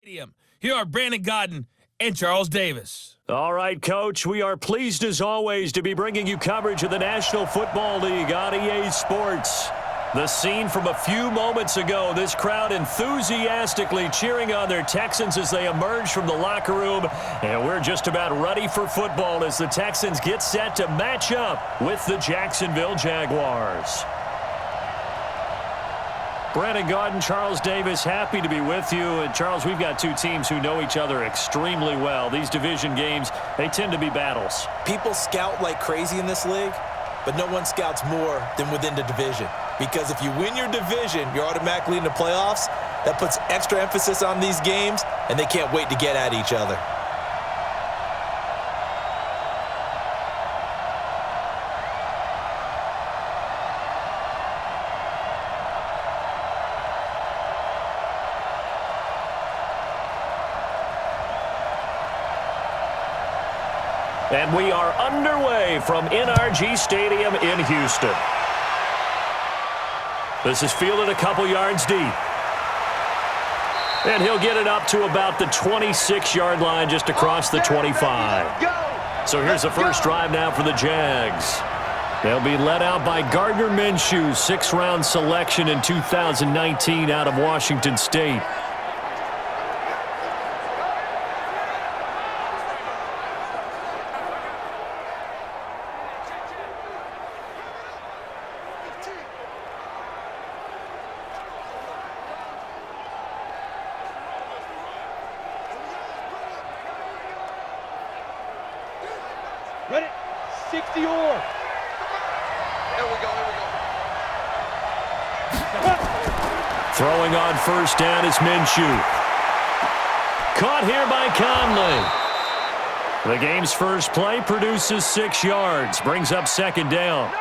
Here are Brandon Godden and Charles Davis. All right, Coach, we are pleased as always to be bringing you coverage of the National Football League on EA Sports. The scene from a few moments ago, this crowd enthusiastically cheering on their Texans as they emerge from the locker room. And we're just about ready for football as the Texans get set to match up with the Jacksonville Jaguars. Brandon Godden, Charles Davis, happy to be with you. And Charles, we've got two teams who know each other extremely well. These division games, they tend to be battles. People scout like crazy in this league, but no one scouts more than within the division. Because if you win your division, you're automatically in the playoffs. That puts extra emphasis on these games, and they can't wait to get at each other. And we are underway from NRG Stadium in Houston. This is fielded a couple yards deep. And he'll get it up to about the 26-yard line just across the 25. So here's the first drive now for the Jags. They'll be led out by Gardner Minshew, sixth-round selection in 2019 out of Washington State. Ready? 60 or. Here we go. Throwing on first down is Minshew. Caught here by Conley. The game's first play produces 6 yards. Brings up second down.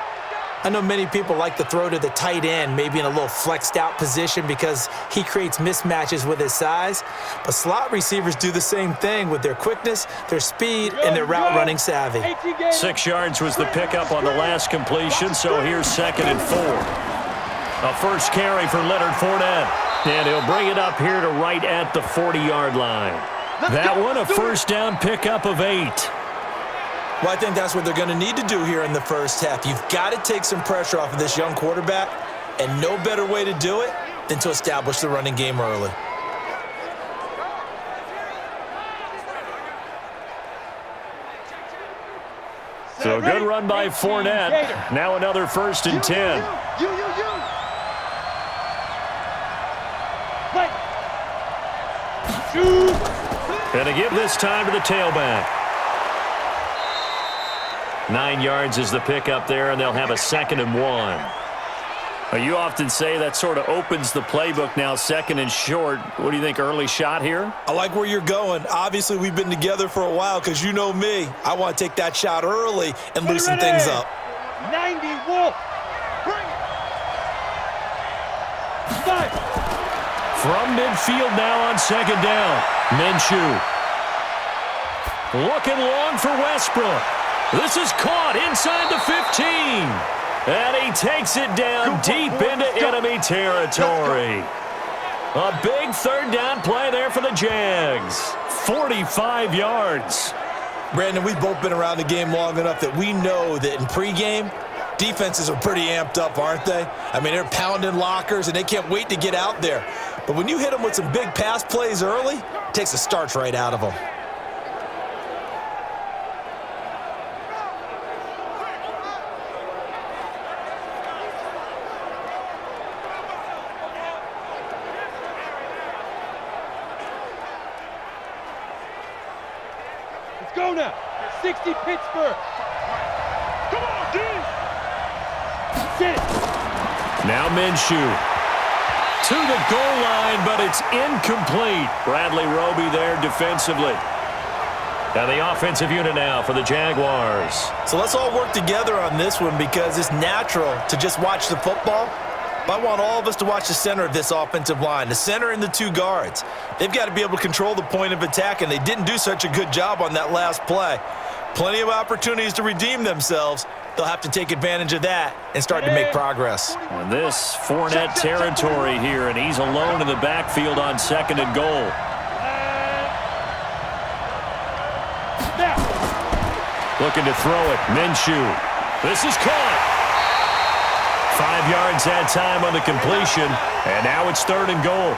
I know many people like to throw to the tight end, maybe in a little flexed out position because he creates mismatches with his size. But slot receivers do the same thing with their quickness, their speed, and their route running savvy. 6 yards was the pickup on the last completion, so here's 2nd and 4. A first carry for Leonard Fournette. And he'll bring it up here to right at the 40-yard line. That one a first down pickup of 8. Well, I think that's what they're going to need to do here in the first half. You've got to take some pressure off of this young quarterback, and no better way to do it than to establish the running game early. So a good run by Fournette. Now another 1st and 10. And to give this time to the tailback. 9 yards is the pickup there, and they'll have a 2nd and 1. You often say that sort of opens the playbook now, 2nd and short. What do you think, early shot here? I like where you're going. Obviously, we've been together for a while because you know me. I want to take that shot early and loosen things up. 90 Wolf. Bring it. 5. From midfield now on 2nd down. Minshew. Looking long for Westbrook. This is caught inside the 15. And he takes it down deep into enemy territory. A big 3rd down play there for the Jags. 45 yards. Brandon, we've both been around the game long enough that we know that in pregame, defenses are pretty amped up, aren't they? I mean, they're pounding lockers, and they can't wait to get out there. But when you hit them with some big pass plays early, it takes the starch right out of them. Go now. 60 Pittsburgh. Come on, D. Get it. Now Minshew. To the goal line, but it's incomplete. Bradley Roby there defensively. And the offensive unit now for the Jaguars. So let's all work together on this one because it's natural to just watch the football. But I want all of us to watch the center of this offensive line, the center and the 2 guards. They've got to be able to control the point of attack, and they didn't do such a good job on that last play. Plenty of opportunities to redeem themselves. They'll have to take advantage of that and start to make progress. And this Fournette territory here, and he's alone in the backfield on 2nd and goal. Looking to throw it. Minshew. This is caught. 5 yards that time on the completion. And now it's 3rd and goal.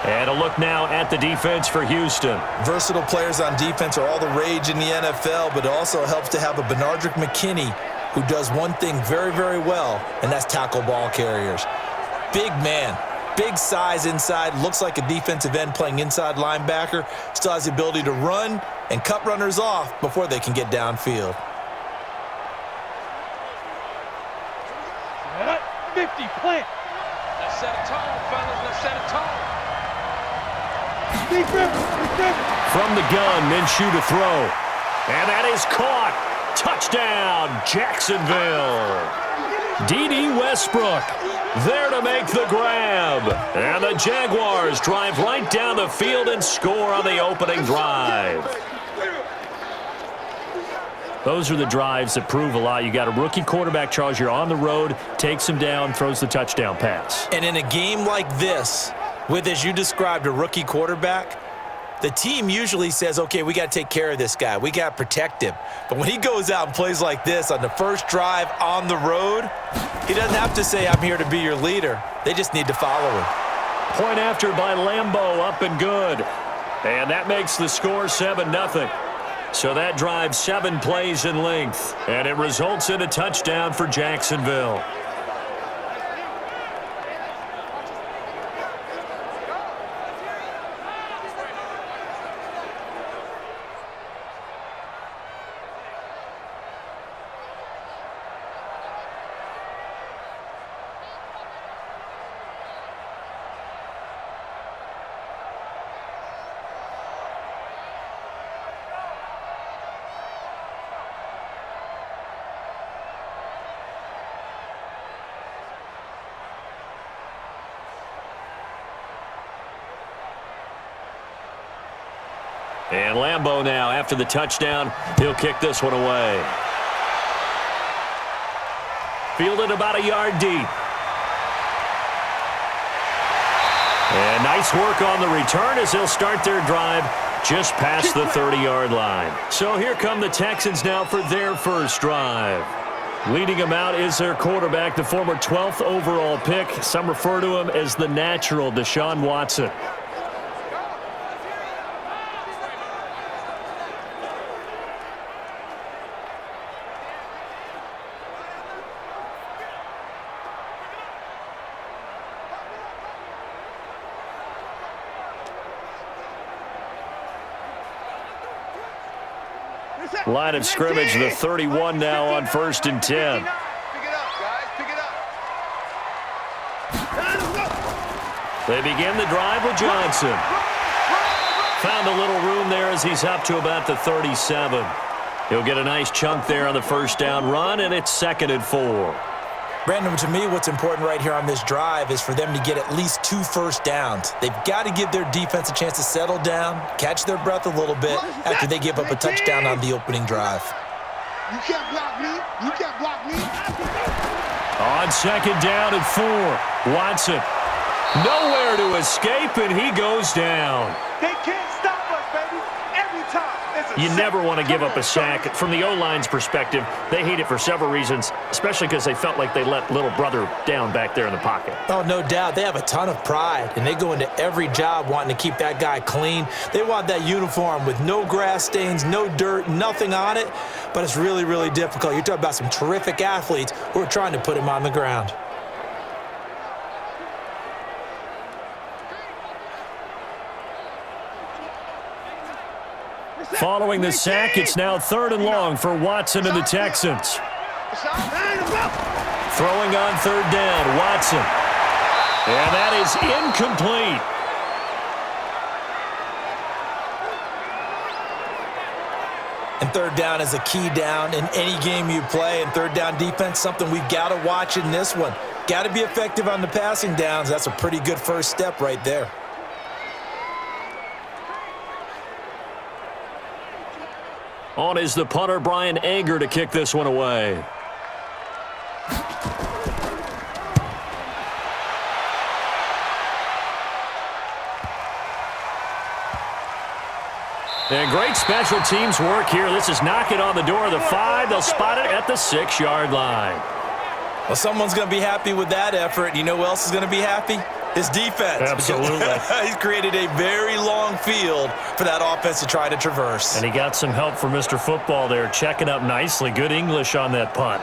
And a look now at the defense for Houston. Versatile players on defense are all the rage in the NFL, but it also helps to have a Benardrick McKinney who does one thing very, very well, and that's tackle ball carriers. Big man, big size inside, looks like a defensive end playing inside linebacker, still has the ability to run and cut runners off before they can get downfield. 50, plant. Let's set a tone, fellas. Let's set a tone. From the gun, Minshew to throw. And that is caught. Touchdown, Jacksonville. D.D. Westbrook there to make the grab. And the Jaguars drive right down the field and score on the opening drive. Those are the drives that prove a lot. You got a rookie quarterback, Charles. You're on the road, takes him down, throws the touchdown pass. And in a game like this, with, as you described, a rookie quarterback, the team usually says, okay, we got to take care of this guy. We got to protect him. But when he goes out and plays like this on the first drive on the road, he doesn't have to say, I'm here to be your leader. They just need to follow him. Point after by Lambeau, up and good. And that makes the score 7-0. So that drives 7 plays in length, and it results in a touchdown for Jacksonville. And Lambeau now, after the touchdown, he'll kick this one away. Fielded about a yard deep. And nice work on the return as they'll start their drive just past the 30-yard line. So here come the Texans now for their first drive. Leading them out is their quarterback, the former 12th overall pick. Some refer to him as the natural, Deshaun Watson. Line of scrimmage, the 31 now on 1st and 10. Pick it up, guys. Pick it up. They begin the drive with Johnson. Found a little room there as he's up to about the 37. He'll get a nice chunk there on the first down run, and it's 2nd and 4. Brandon, to me, what's important right here on this drive is for them to get at least 2 first downs. They've got to give their defense a chance to settle down, catch their breath a little bit after they give up a touchdown on the opening drive. You can't block me. You can't block me. On 2nd down and 4, Watson nowhere to escape, and he goes down. They can't stop us, baby. Every time. You never want to give up a sack. From the O-line's perspective, they hate it for several reasons, especially because they felt like they let little brother down back there in the pocket. Oh, no doubt. They have a ton of pride, and they go into every job wanting to keep that guy clean. They want that uniform with no grass stains, no dirt, nothing on it, but it's really, really difficult. You're talking about some terrific athletes who are trying to put him on the ground. Following the sack, it's now 3rd and long for Watson and the Texans. Throwing on 3rd down, Watson. And that is incomplete. And 3rd down is a key down in any game you play. And 3rd down defense, something we've got to watch in this one. Got to be effective on the passing downs. That's a pretty good first step right there. On is the punter, Brian Anger, to kick this one away. And great special teams work here. This is knocking on the door of the 5. They'll spot it at the 6-yard line. Well, someone's going to be happy with that effort. You know who else is going to be happy? His defense. Absolutely. He's created a very long field for that offense to try to traverse. And he got some help from Mr. Football there, checking up nicely. Good English on that punt.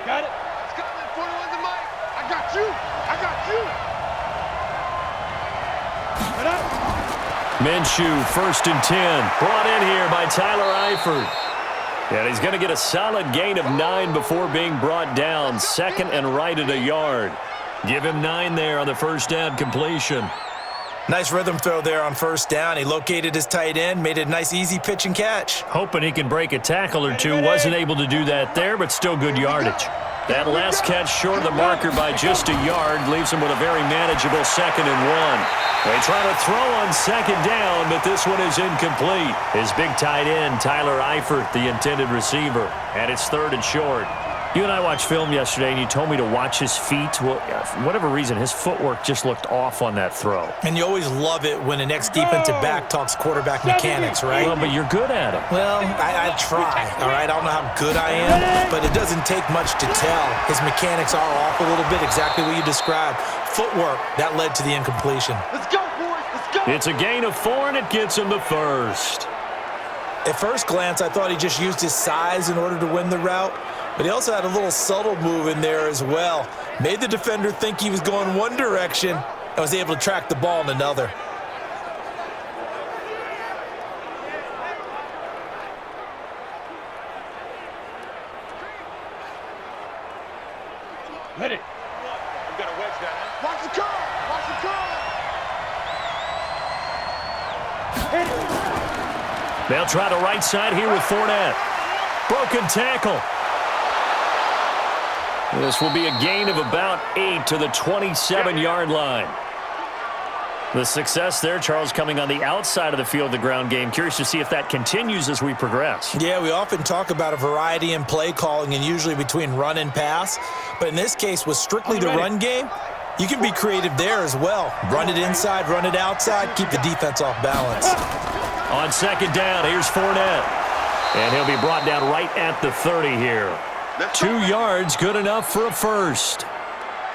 Got it. Scotland, 41 to Mike. I got you. I got you. Right up. Minshew, 1st and 10. Brought in here by Tyler Eifert. And he's going to get a solid gain of 9 before being brought down. 2nd and right at a yard. Give him 9 there on the first down completion. Nice rhythm throw there on 1st down. He located his tight end, made it a nice, easy pitch and catch. Hoping he can break a tackle or two. Wasn't able to do that there, but still good yardage. That last catch short of the marker by just a yard leaves him with a very manageable 2nd and 1. They try to throw on 2nd down, but this one is incomplete. His big tight end, Tyler Eifert, the intended receiver. And it's 3rd and short. You and I watched film yesterday, and you told me to watch his feet. Well, for whatever reason, his footwork just looked off on that throw. And you always love it when the next defensive back talks quarterback mechanics, right? Well, but you're good at it. Well, I try, all right? I don't know how good I am, but it doesn't take much to tell. His mechanics are off a little bit, exactly what you described. Footwork, that led to the incompletion. Let's go, boys. Let's go. It's a gain of 4, and it gets him to 1st. At first glance, I thought he just used his size in order to win the route, but he also had a little subtle move in there as well. Made the defender think he was going one direction and was able to track the ball in another. Hit it. We got a wedge down. Watch the curve. Watch the curve. Hit it. They'll try the right side here with Fournette. Broken tackle. This will be a gain of about 8 to the 27-yard line. The success there, Charles, coming on the outside of the field, the ground game. Curious to see if that continues as we progress. Yeah, we often talk about a variety in play calling and usually between run and pass. But in this case, with strictly the run game, you can be creative there as well. Run it inside, run it outside, keep the defense off balance. On 2nd down, here's Fournette. And he'll be brought down right at the 30 here. 2 yards, good enough for a 1st.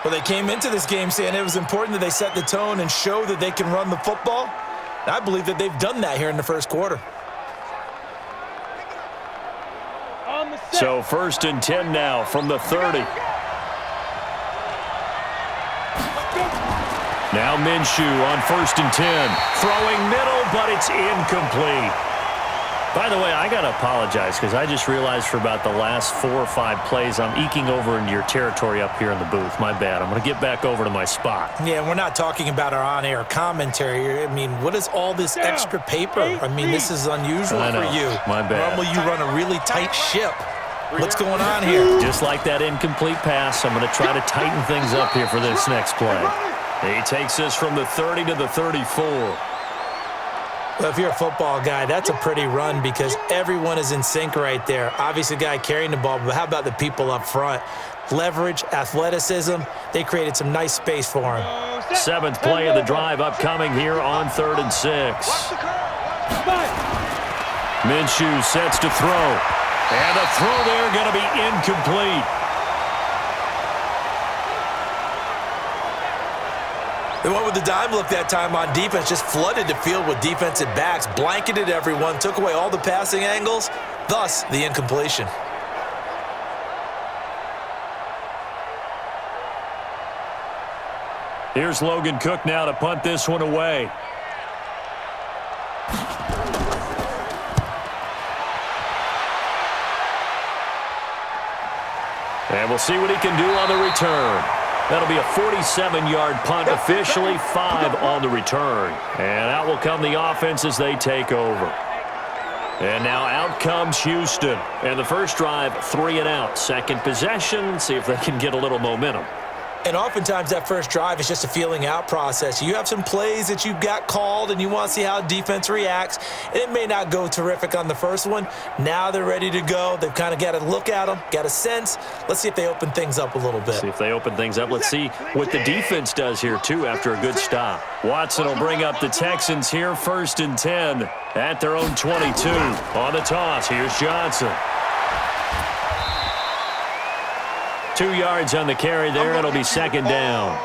Well, they came into this game saying it was important that they set the tone and show that they can run the football. And I believe that they've done that here in the first quarter. On the set. So 1st and 10 now from the 30. Now Minshew on 1st and 10. Throwing middle, but it's incomplete. By the way, I got to apologize because I just realized for about the last 4 or 5 plays, I'm eking over into your territory up here in the booth. My bad. I'm going to get back over to my spot. Yeah, we're not talking about our on-air commentary. I mean, what is all this extra paper? I mean, this is unusual for you. My bad. Normally you run a really tight ship. What's going on here? Just like that incomplete pass, I'm going to try to tighten things up here for this next play. He takes this from the 30 to the 34. Well, if you're a football guy, that's a pretty run because everyone is in sync right there. Obviously, the guy carrying the ball, but how about the people up front? Leverage, athleticism, they created some nice space for him. 7th play of the drive upcoming here on 3rd and 6. Minshew sets to throw. And the throw there going to be incomplete. They went with the dime look that time on defense, just flooded the field with defensive backs, blanketed everyone, took away all the passing angles, thus the incompletion. Here's Logan Cook now to punt this one away. And we'll see what he can do on the return. That'll be a 47-yard punt, officially 5 on the return. And out will come the offense as they take over. And now out comes Houston. And the first drive, 3 and out. Second possession, see if they can get a little momentum. And oftentimes that first drive is just a feeling out process. You have some plays that you've got called and you want to see how defense reacts. And it may not go terrific on the first one. Now they're ready to go. They've kind of got to look at them, got a sense. Let's see if they open things up a little bit. See if they open things up. Let's see what the defense does here, too, after a good stop. Watson will bring up the Texans here, 1st and 10 at their own 22. On the toss, here's Johnson. 2 yards on the carry there. It'll be 2nd down.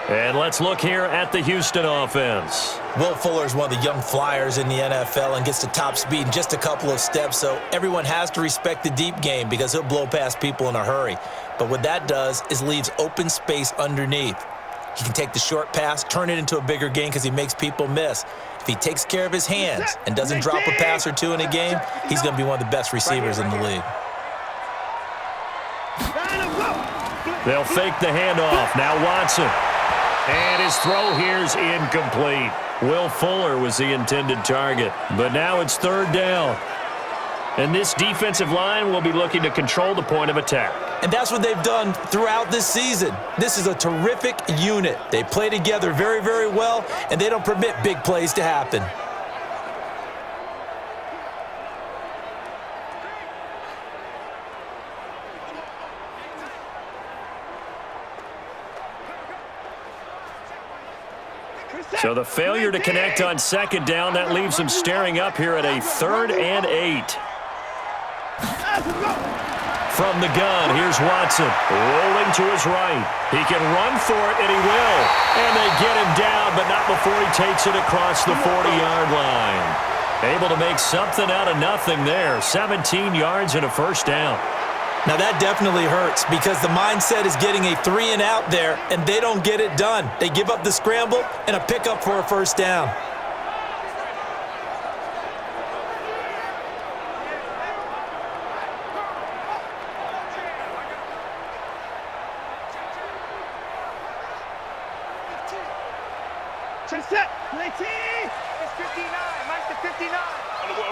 And let's look here at the Houston offense. Will Fuller is one of the young flyers in the NFL and gets to top speed in just a couple of steps, so everyone has to respect the deep game because he'll blow past people in a hurry. But what that does is leaves open space underneath. He can take the short pass, turn it into a bigger gain because he makes people miss. If he takes care of his hands and doesn't drop a pass or two in a game, he's going to be one of the best receivers in the league. They'll fake the handoff. Now Watson. And his throw here's incomplete. Will Fuller was the intended target. But now it's 3rd down. And this defensive line will be looking to control the point of attack. And that's what they've done throughout this season. This is a terrific unit. They play together very, very well, and they don't permit big plays to happen. So the failure to connect on 2nd down, that leaves them staring up here at a 3rd and 8. From the gun, here's Watson, rolling to his right. He can run for it, and he will. And they get him down, but not before he takes it across the 40-yard line. Able to make something out of nothing there. 17 yards and a 1st down. Now that definitely hurts because the mindset is getting a 3 and out there, and they don't get it done. They give up the scramble and a pickup for a 1st down. Set. Play T. It's 59. Mike's the 59. On the ball.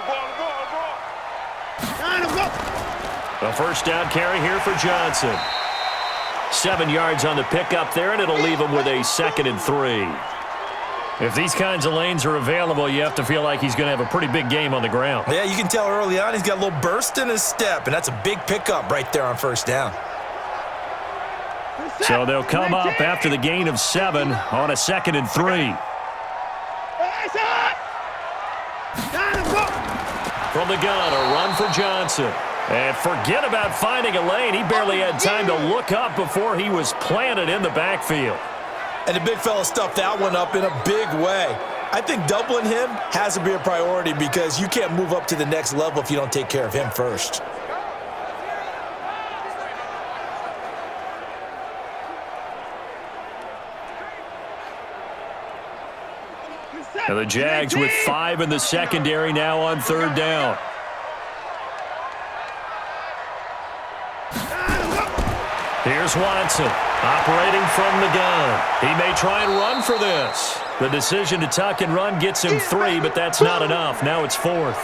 A 1st down carry here for Johnson. 7 yards on the pickup there, and it'll leave him with a 2nd and 3. If these kinds of lanes are available, you have to feel like he's going to have a pretty big game on the ground. Yeah, you can tell early on he's got a little burst in his step, and that's a big pickup right there on 1st down. So they'll come up after the gain of 7 on a 2nd and 3. From the gun, a run for Johnson. And forget about finding a lane. He barely had time to look up before he was planted in the backfield. And the big fella stuffed that one up in a big way. I think doubling him has to be a priority because you can't move up to the next level if you don't take care of him first. And the Jags with 5 in the secondary now on 3rd down. Here's Watson, operating from the gun. He may try and run for this. The decision to tuck and run gets him 3, but that's not enough. Now it's 4th.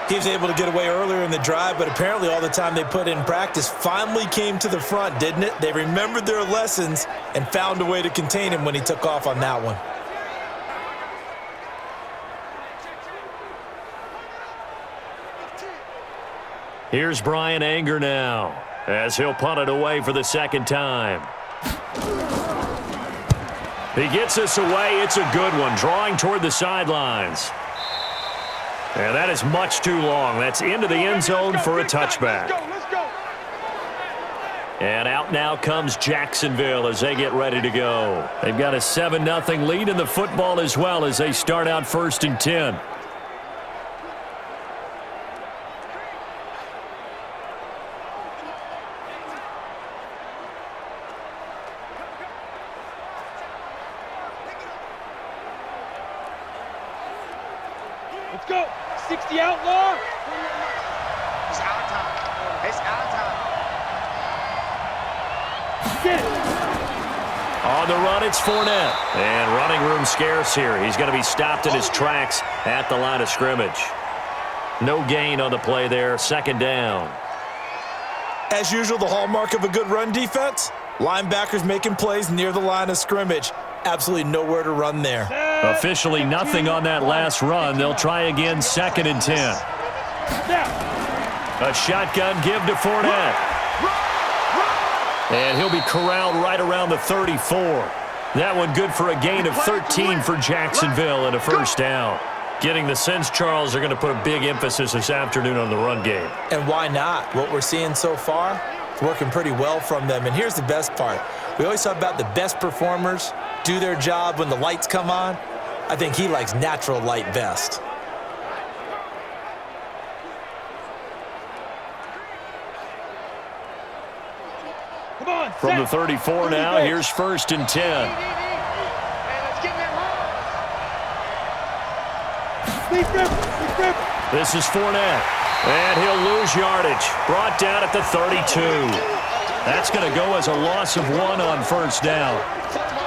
He was able to get away earlier in the drive, but apparently all the time they put in practice finally came to the front, didn't it? They remembered their lessons and found a way to contain him when he took off on that one. Here's Brian Anger now, as he'll punt it away for the 2nd time. He gets this away. It's a good one, drawing toward the sidelines. And that is much too long. That's into the end zone for a touchback. Let's go. And out now comes Jacksonville as they get ready to go. They've got a 7-0 lead in the football as well as they start out 1st and 10. Let's go. 60 outlaw. It's our time. It's our time. Get it. On the run, it's Fournette. And running room scarce here. He's going to be stopped in his tracks at the line of scrimmage. No gain on the play there. 2nd down. As usual, the hallmark of a good run defense, linebackers making plays near the line of scrimmage. Absolutely nowhere to run there. Officially nothing on that last run. They'll try again, 2nd and 10. A shotgun give to Fournette. And he'll be corralled right around the 34. That one good for a gain of 13 for Jacksonville and a first down. Getting the sense, Charles, are going to put a big emphasis this afternoon on the run game. And why not? What we're seeing so far, it's working pretty well from them. And here's the best part. We always talk about the best performers do their job when the lights come on. I think he likes natural light best. Come on, From the 34 now, here's 1st and 10. This is Fournette, and he'll lose yardage. Brought down at the 32. That's going to go as a loss of 1 on first down.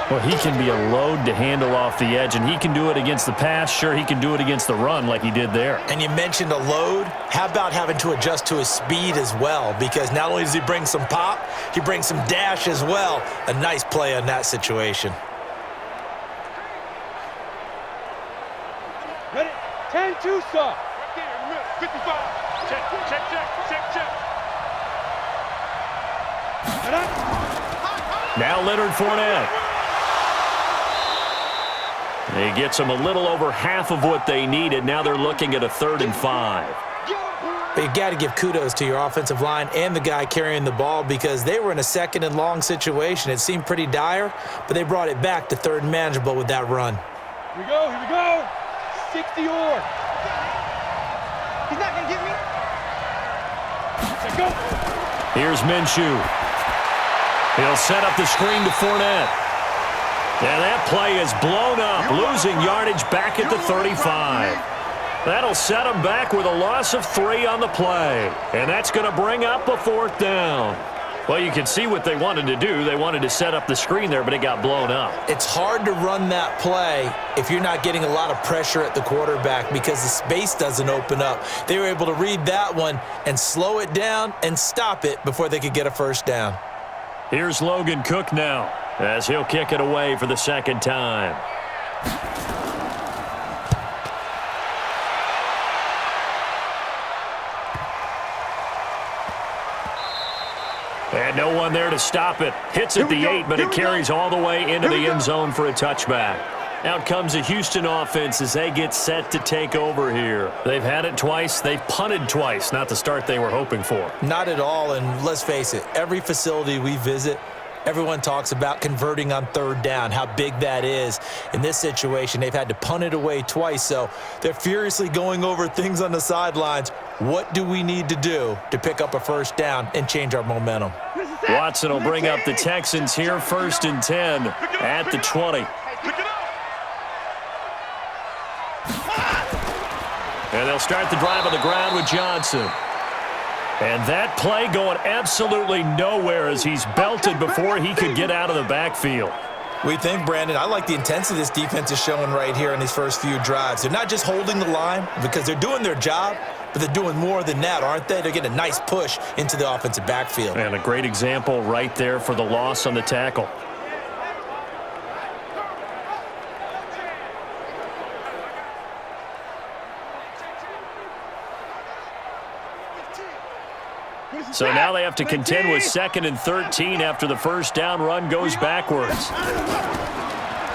Well, he can be a load to handle off the edge, and he can do it against the pass. Sure, he can do it against the run like he did there. And you mentioned a load. How about having to adjust to his speed as well? Because not only does he bring some pop, he brings some dash as well. A nice play on that situation. Ready? 10-2, sir. 55. Check, check, check, check, check. Now Leonard Fournette. He gets them a little over half of what they needed. Now they're looking at a 3rd and 5. But you got to give kudos to your offensive line and the guy carrying the ball because they were in a 2nd and long situation. It seemed pretty dire, but they brought it back to 3rd and manageable with that run. Here we go, here we go. 60 or. He's not going to get me. Let's go. Here's Minshew. He'll set up the screen to Fournette. And that play is blown up, losing yardage back at the 35. That'll set him back with a loss of 3 on the play. And that's going to bring up a 4th down. Well, you can see what they wanted to do. They wanted to set up the screen there, but it got blown up. It's hard to run that play if you're not getting a lot of pressure at the quarterback because the space doesn't open up. They were able to read that one and slow it down and stop it before they could get a first down. Here's Logan Cook now as he'll kick it away for the 2nd time. And no one there to stop it. Hits at the 8, but it carries all the way into the end zone for a touchback. Out comes the Houston offense as they get set to take over here. They've had it twice. They've punted twice. Not the start they were hoping for. Not at all, and let's face it, every facility we visit, everyone talks about converting on 3rd down, how big that is. In this situation, they've had to punt it away twice, so they're furiously going over things on the sidelines. What do we need to do to pick up a first down and change our momentum? Watson will bring up the Texans here, 1st and 10 at the 20. And they'll start the drive on the ground with Johnson. And that play going absolutely nowhere as he's belted before he could get out of the backfield. We think, Brandon, I like the intensity this defense is showing right here in these first few drives. They're not just holding the line because they're doing their job, but they're doing more than that, aren't they? They're getting a nice push into the offensive backfield. And a great example right there for the loss on the tackle. So now they have to contend with 2nd and 13 after the first down run goes backwards.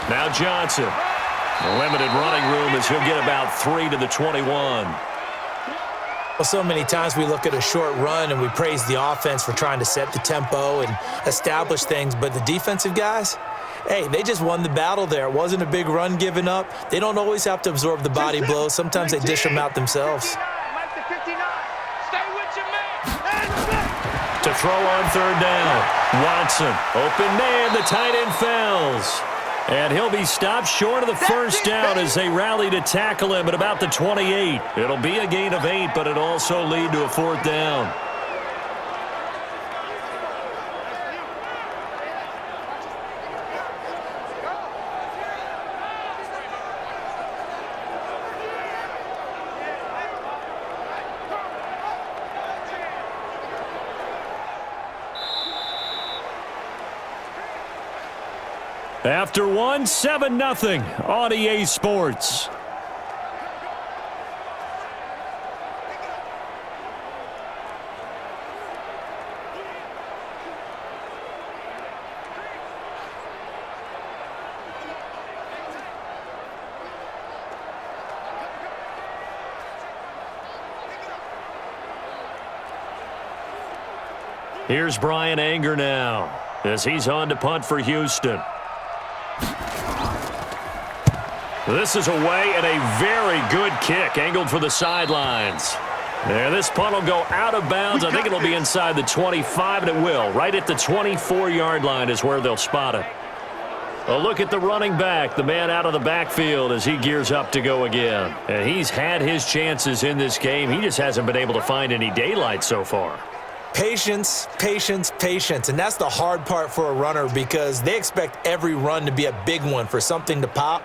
Now Johnson. Limited running room as he'll get about 3 to the 21. Well, so many times we look at a short run and we praise the offense for trying to set the tempo and establish things, but the defensive guys, hey, they just won the battle there. It wasn't a big run given up. They don't always have to absorb the body blows. Sometimes they dish them out themselves. To throw on 3rd down. Watson, open man, the tight end falls. And he'll be stopped short of the first down as they rally to tackle him at about the 28. It'll be a gain of 8, but it'll also lead to a 4th down. After one, 7-0 on EA Sports. Here's Brian Anger now as he's on to punt for Houston. This is away and a very good kick angled for the sidelines. And this punt will go out of bounds. I think it'll be inside the 25, and it will. Right at the 24-yard line is where they'll spot it. A look at the running back, the man out of the backfield as he gears up to go again. And he's had his chances in this game. He just hasn't been able to find any daylight so far. Patience, patience, patience. And that's the hard part for a runner because they expect every run to be a big one for something to pop.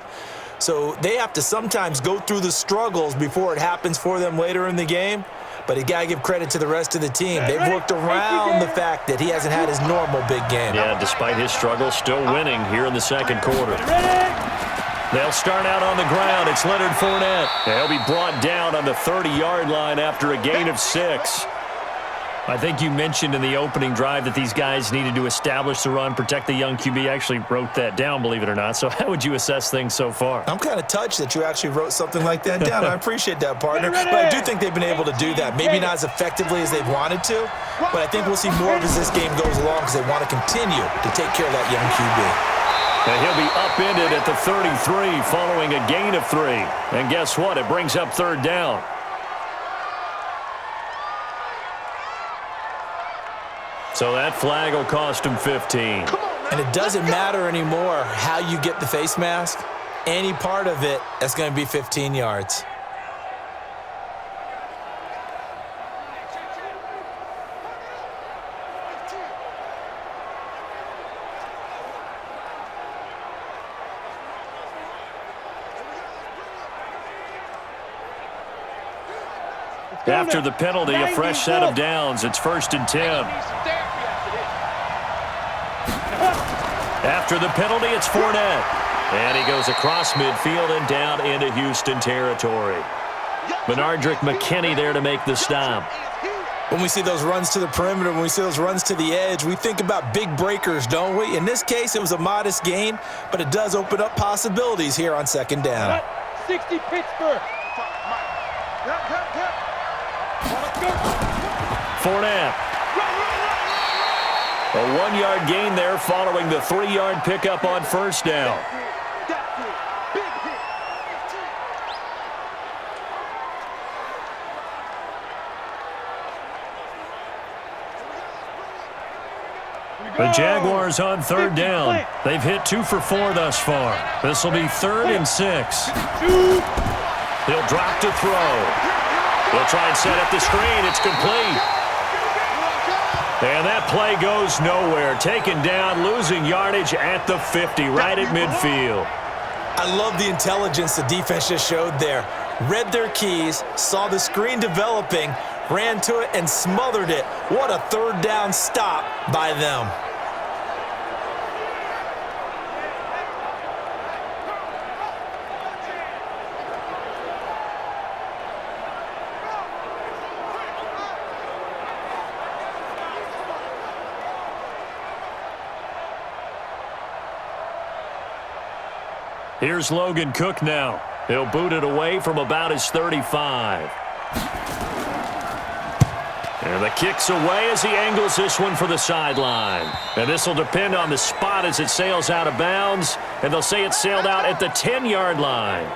So they have to sometimes go through the struggles before it happens for them later in the game. But you got to give credit to the rest of the team. They've worked around the fact that he hasn't had his normal big game. Yeah, despite his struggles, still winning here in the second quarter. They'll start out on the ground. It's Leonard Fournette. He'll be brought down on the 30-yard line after a gain of 6. I think you mentioned in the opening drive that these guys needed to establish the run, protect the young QB. I actually wrote that down, believe it or not. So how would you assess things so far? I'm kind of touched that you actually wrote something like that down. I appreciate that, partner. But I do think they've been able to do that. Maybe not as effectively as they've wanted to, but I think we'll see more of as this game goes along because they want to continue to take care of that young QB. And he'll be upended at the 33 following a gain of 3. And guess what? It brings up third down. So that flag will cost him 15. And it doesn't matter anymore how you get the face mask. Any part of it, that's going to be 15 yards. After the penalty, a fresh set of downs. It's 1st and 10. After the penalty, it's Fournette. And he goes across midfield and down into Houston territory. Benardrick McKinney there to make the stop. When we see those runs to the perimeter, when we see those runs to the edge, we think about big breakers, don't we? In this case, it was a modest gain, but it does open up possibilities here on second down. 60 Pittsburgh. Fournette. A 1-yard gain there following the 3-yard pickup on first down. The Jaguars on third down. They've hit 2 for 4 thus far. This will be 3rd and 6. He'll drop to throw. They'll try and set up the screen. It's complete. And that play goes nowhere. Taken down, losing yardage at the 50, right at midfield. I love the intelligence the defense just showed there. Read their keys, saw the screen developing, ran to it, and smothered it. What a third down stop by them. Here's Logan Cook now. He'll boot it away from about his 35. And the kick's away as he angles this one for the sideline. And this will depend on the spot as it sails out of bounds. And they'll say it sailed out at the 10-yard line.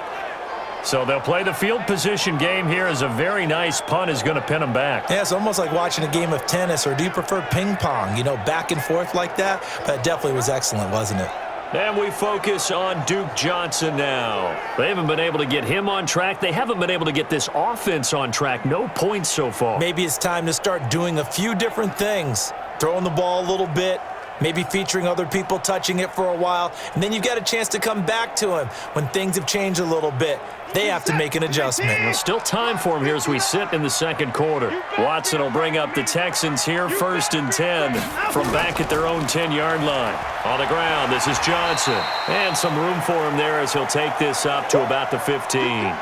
So they'll play the field position game here as a very nice punt is going to pin them back. Yeah, it's almost like watching a game of tennis, or do you prefer ping pong? You know, back and forth like that? But it definitely was excellent, wasn't it? And we focus on Duke Johnson now. They haven't been able to get him on track. They haven't been able to get this offense on track. No points so far. Maybe it's time to start doing a few different things. Throwing the ball a little bit, maybe featuring other people touching it for a while, and then you've got a chance to come back to him when things have changed a little bit. They have to make an adjustment. There's still time for him here as we sit in the second quarter. Watson will bring up the Texans here, 1st and 10 from back at their own 10-yard line. On the ground, this is Johnson. And some room for him there as he'll take this up to about the 15.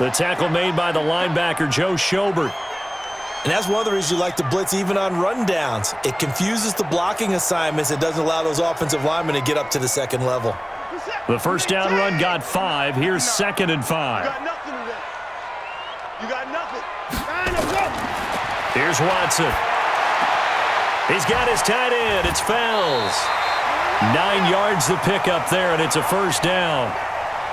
The tackle made by the linebacker, Joe Schobert. And that's one of the reasons you like to blitz even on rundowns. It confuses the blocking assignments. It doesn't allow those offensive linemen to get up to the second level. The first down run got 5. Here's 2nd and 5. You got nothing today. You got nothing. Here's Watson. He's got his tight end. It's Fells. 9 yards the pickup there, and it's a first down.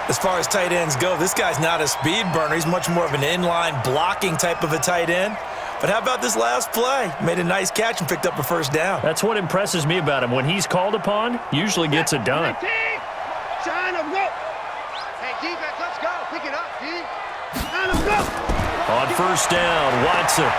As far as tight ends go, this guy's not a speed burner. He's much more of an inline blocking type of a tight end. But how about this last play? Made a nice catch and picked up a first down. That's what impresses me about him. When he's called upon, usually gets it done. Hey, defense, let's go. Pick it up, D. On first down, Watson.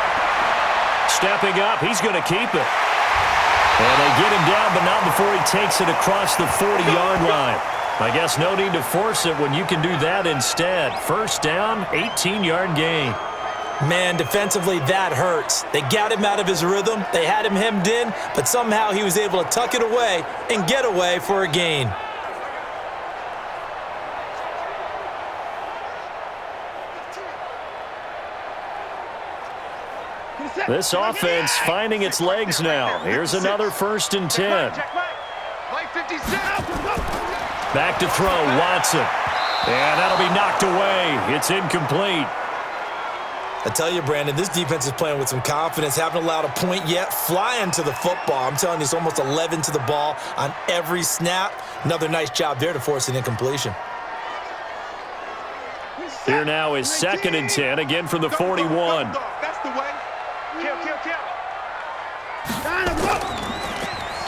Stepping up, he's going to keep it. And they get him down, but not before he takes it across the 40-yard line. I guess no need to force it when you can do that instead. First down, 18-yard gain. Man, defensively, that hurts. They got him out of his rhythm. They had him hemmed in, but somehow he was able to tuck it away and get away for a gain. This offense finding its legs now. Here's another 1st and 10. Back to throw, Watson. And that'll be knocked away. It's incomplete. I tell you, Brandon, this defense is playing with some confidence. Haven't allowed a point yet. Flying to the football. I'm telling you, it's almost 11 to the ball on every snap. Another nice job there to force an incompletion. Here now is 2nd and 10, again from the 41. That's the way. Kill.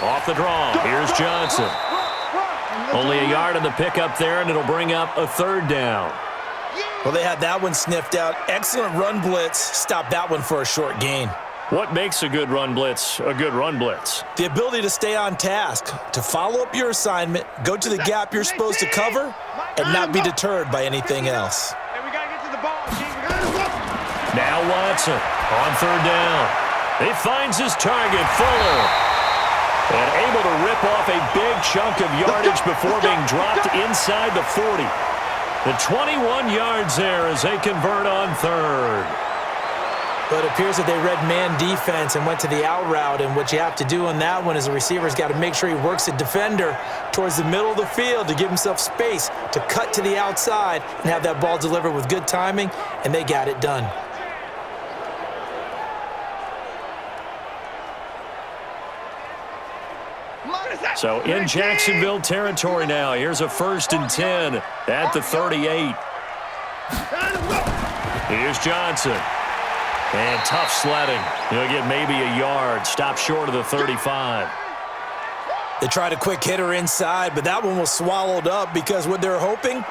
Off the draw, here's Johnson. Only a yard on the pickup there, and it'll bring up a 3rd down. Well, they had that one sniffed out. Excellent run blitz. Stopped that one for a short gain. What makes a good run blitz a good run blitz? The ability to stay on task, to follow up your assignment, go to the gap you're supposed to cover, and not be deterred by anything else. Hey, we got to get to the ball, G. Now Watson on 3rd down. He finds his target, Fuller. And able to rip off a big chunk of yardage before being dropped inside the 40. The 21 yards there as they convert on 3rd. But it appears that they read man defense and went to the out route, and what you have to do on that one is the receiver's got to make sure he works the defender towards the middle of the field to give himself space to cut to the outside and have that ball delivered with good timing, and they got it done. So in Jacksonville territory now. Here's a 1st and 10 at the 38. Here's Johnson. And tough sledding. He'll get maybe a yard. Stop short of the 35. They tried a quick hitter inside, but that one was swallowed up because what they're hoping,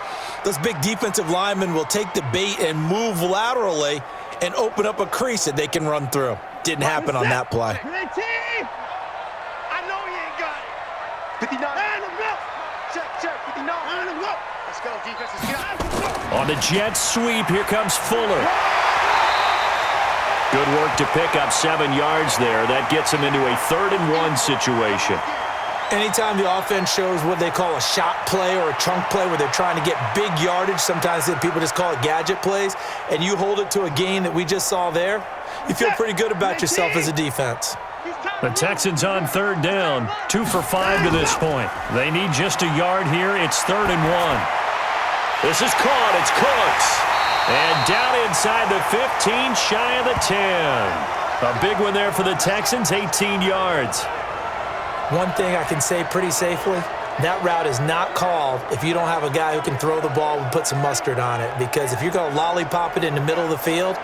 those big defensive linemen will take the bait and move laterally and open up a crease that they can run through. Didn't happen on that play. I know he ain't got it. 59. Check. 59. Let's go, defense. Let's get. On the jet sweep, here comes Fuller. Good work to pick up 7 yards there. That gets him into a 3rd and 1 situation. Anytime the offense shows what they call a shot play or a chunk play where they're trying to get big yardage, sometimes people just call it gadget plays, and you hold it to a gain that we just saw there, you feel pretty good about yourself as a defense. The Texans on 3rd down, 2 for 5 to this point. They need just a yard here. It's 3rd and 1. This is caught. It's Cooks. And down inside the 15, shy of the 10. A big one there for the Texans, 18 yards. One thing I can say pretty safely, that route is not called if you don't have a guy who can throw the ball and put some mustard on it. Because if you're going to lollipop it in the middle of the field,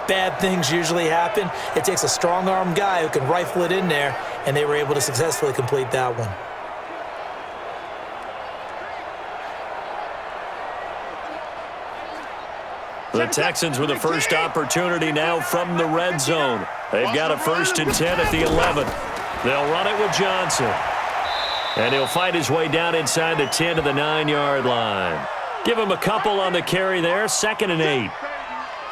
bad things usually happen. It takes a strong-armed guy who can rifle it in there, and they were able to successfully complete that one. The Texans with the first opportunity now from the red zone. They've got a 1st and 10 at the 11. They'll run it with Johnson. And he'll fight his way down inside the 10 to the 9-yard line. Give him a couple on the carry there, 2nd and 8.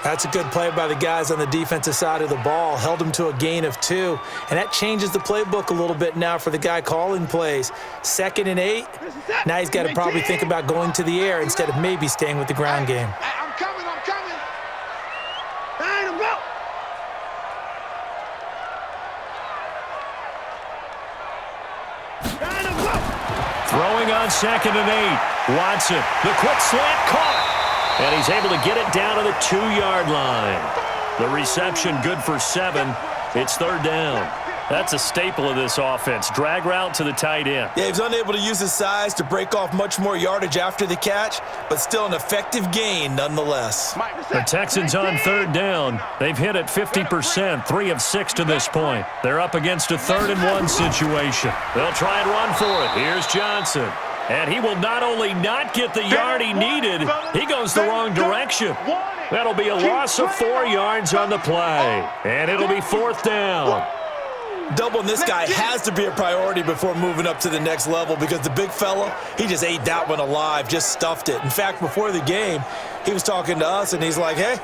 That's a good play by the guys on the defensive side of the ball. Held him to a gain of 2. And that changes the playbook a little bit now for the guy calling plays. 2nd and 8. Now he's got to probably think about going to the air instead of maybe staying with the ground game. I'm coming. Line him up. Line him up. Throwing on 2nd and 8. Watson, the quick slant caught. And he's able to get it down to the 2-yard line. The reception good for 7. It's 3rd down. That's a staple of this offense. Drag route to the tight end. Yeah, he's unable to use his size to break off much more yardage after the catch, but still an effective gain nonetheless. The Texans on 3rd down. They've hit it 50%, 3 of 6 to this point. They're up against a 3rd and 1 situation. They'll try and run for it. Here's Johnson. And he will not only not get the yard he needed, he goes the wrong direction. That'll be a loss of 4 yards on the play. And it'll be 4th down. Doubling this guy has to be a priority before moving up to the next level because the big fella, he just ate that one alive, just stuffed it. In fact, before the game, he was talking to us, and he's like, hey,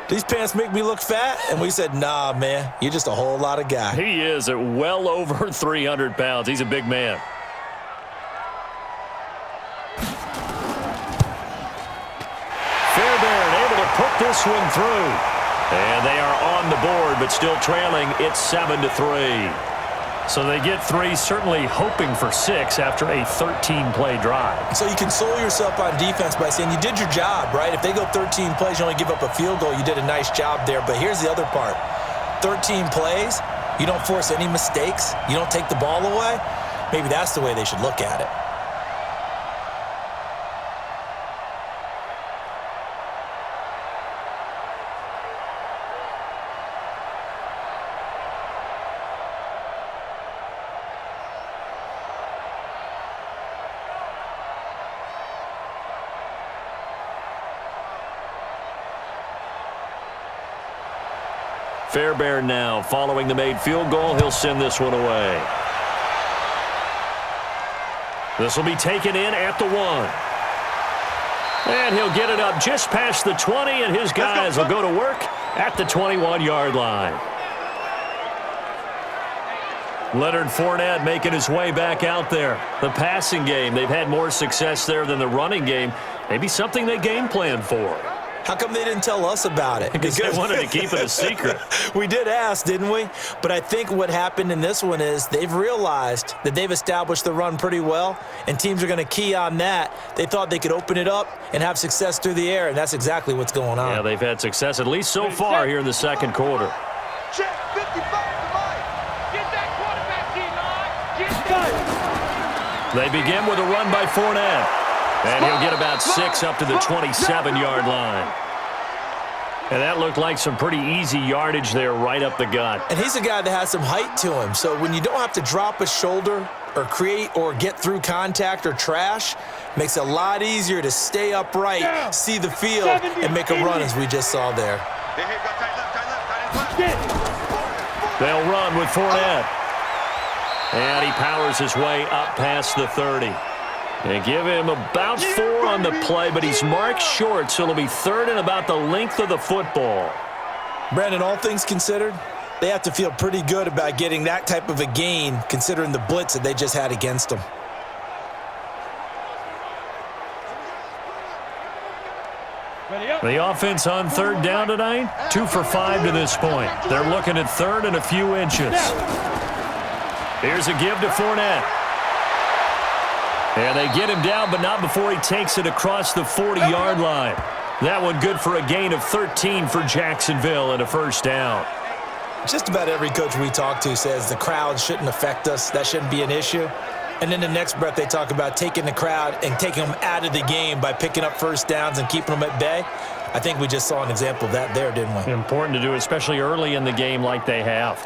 these pants make me look fat? And we said, nah, man, you're just a whole lot of guy. He is at well over 300 pounds. He's a big man. Fairbairn able to put this one through. And they are on the board, but still trailing. It's 7-3. So they get 3, certainly hoping for 6 after a 13-play drive. So you console yourself on defense by saying you did your job, right? If they go 13 plays, you only give up a field goal, you did a nice job there. But here's the other part. 13 plays, you don't force any mistakes, you don't take the ball away. Maybe that's the way they should look at it. Fairbairn now following the made field goal. He'll send this one away. This will be taken in at the 1. And he'll get it up just past the 20, and his guys will go to work at the 21-yard line. Leonard Fournette making his way back out there. The passing game, they've had more success there than the running game. Maybe something they game plan for. How come they didn't tell us about it? Because they wanted to keep it a secret. We did ask, didn't we? But I think what happened in this one is they've realized that they've established the run pretty well, and teams are going to key on that. They thought they could open it up and have success through the air, and that's exactly what's going on. Yeah, they've had success, at least so far, here in the second quarter. Check 55 to Mike. Get that quarterback, D-line. Get that. They begin with a run by Fournette. And he'll get about 6 up to the 27-yard line. And that looked like some pretty easy yardage there right up the gut. And he's a guy that has some height to him. So when you don't have to drop a shoulder or create or get through contact or trash, makes it a lot easier to stay upright, see the field, and make a run as we just saw there. They'll run with Fournette. And he powers his way up past the 30. They give him about 4 on the play, but he's marked short, so it'll be 3rd and about the length of the football. Brandon, all things considered, they have to feel pretty good about getting that type of a gain, considering the blitz that they just had against them. The offense on 3rd down tonight, 2 for 5 to this point. They're looking at 3rd and a few inches. Here's a give to Fournette. And they get him down, but not before he takes it across the 40-yard line. That one good for a gain of 13 for Jacksonville and a 1st down. Just about every coach we talk to says the crowd shouldn't affect us. That shouldn't be an issue. And then the next breath they talk about taking the crowd and taking them out of the game by picking up 1st downs and keeping them at bay. I think we just saw an example of that there, didn't we? Important to do, especially early in the game like they have.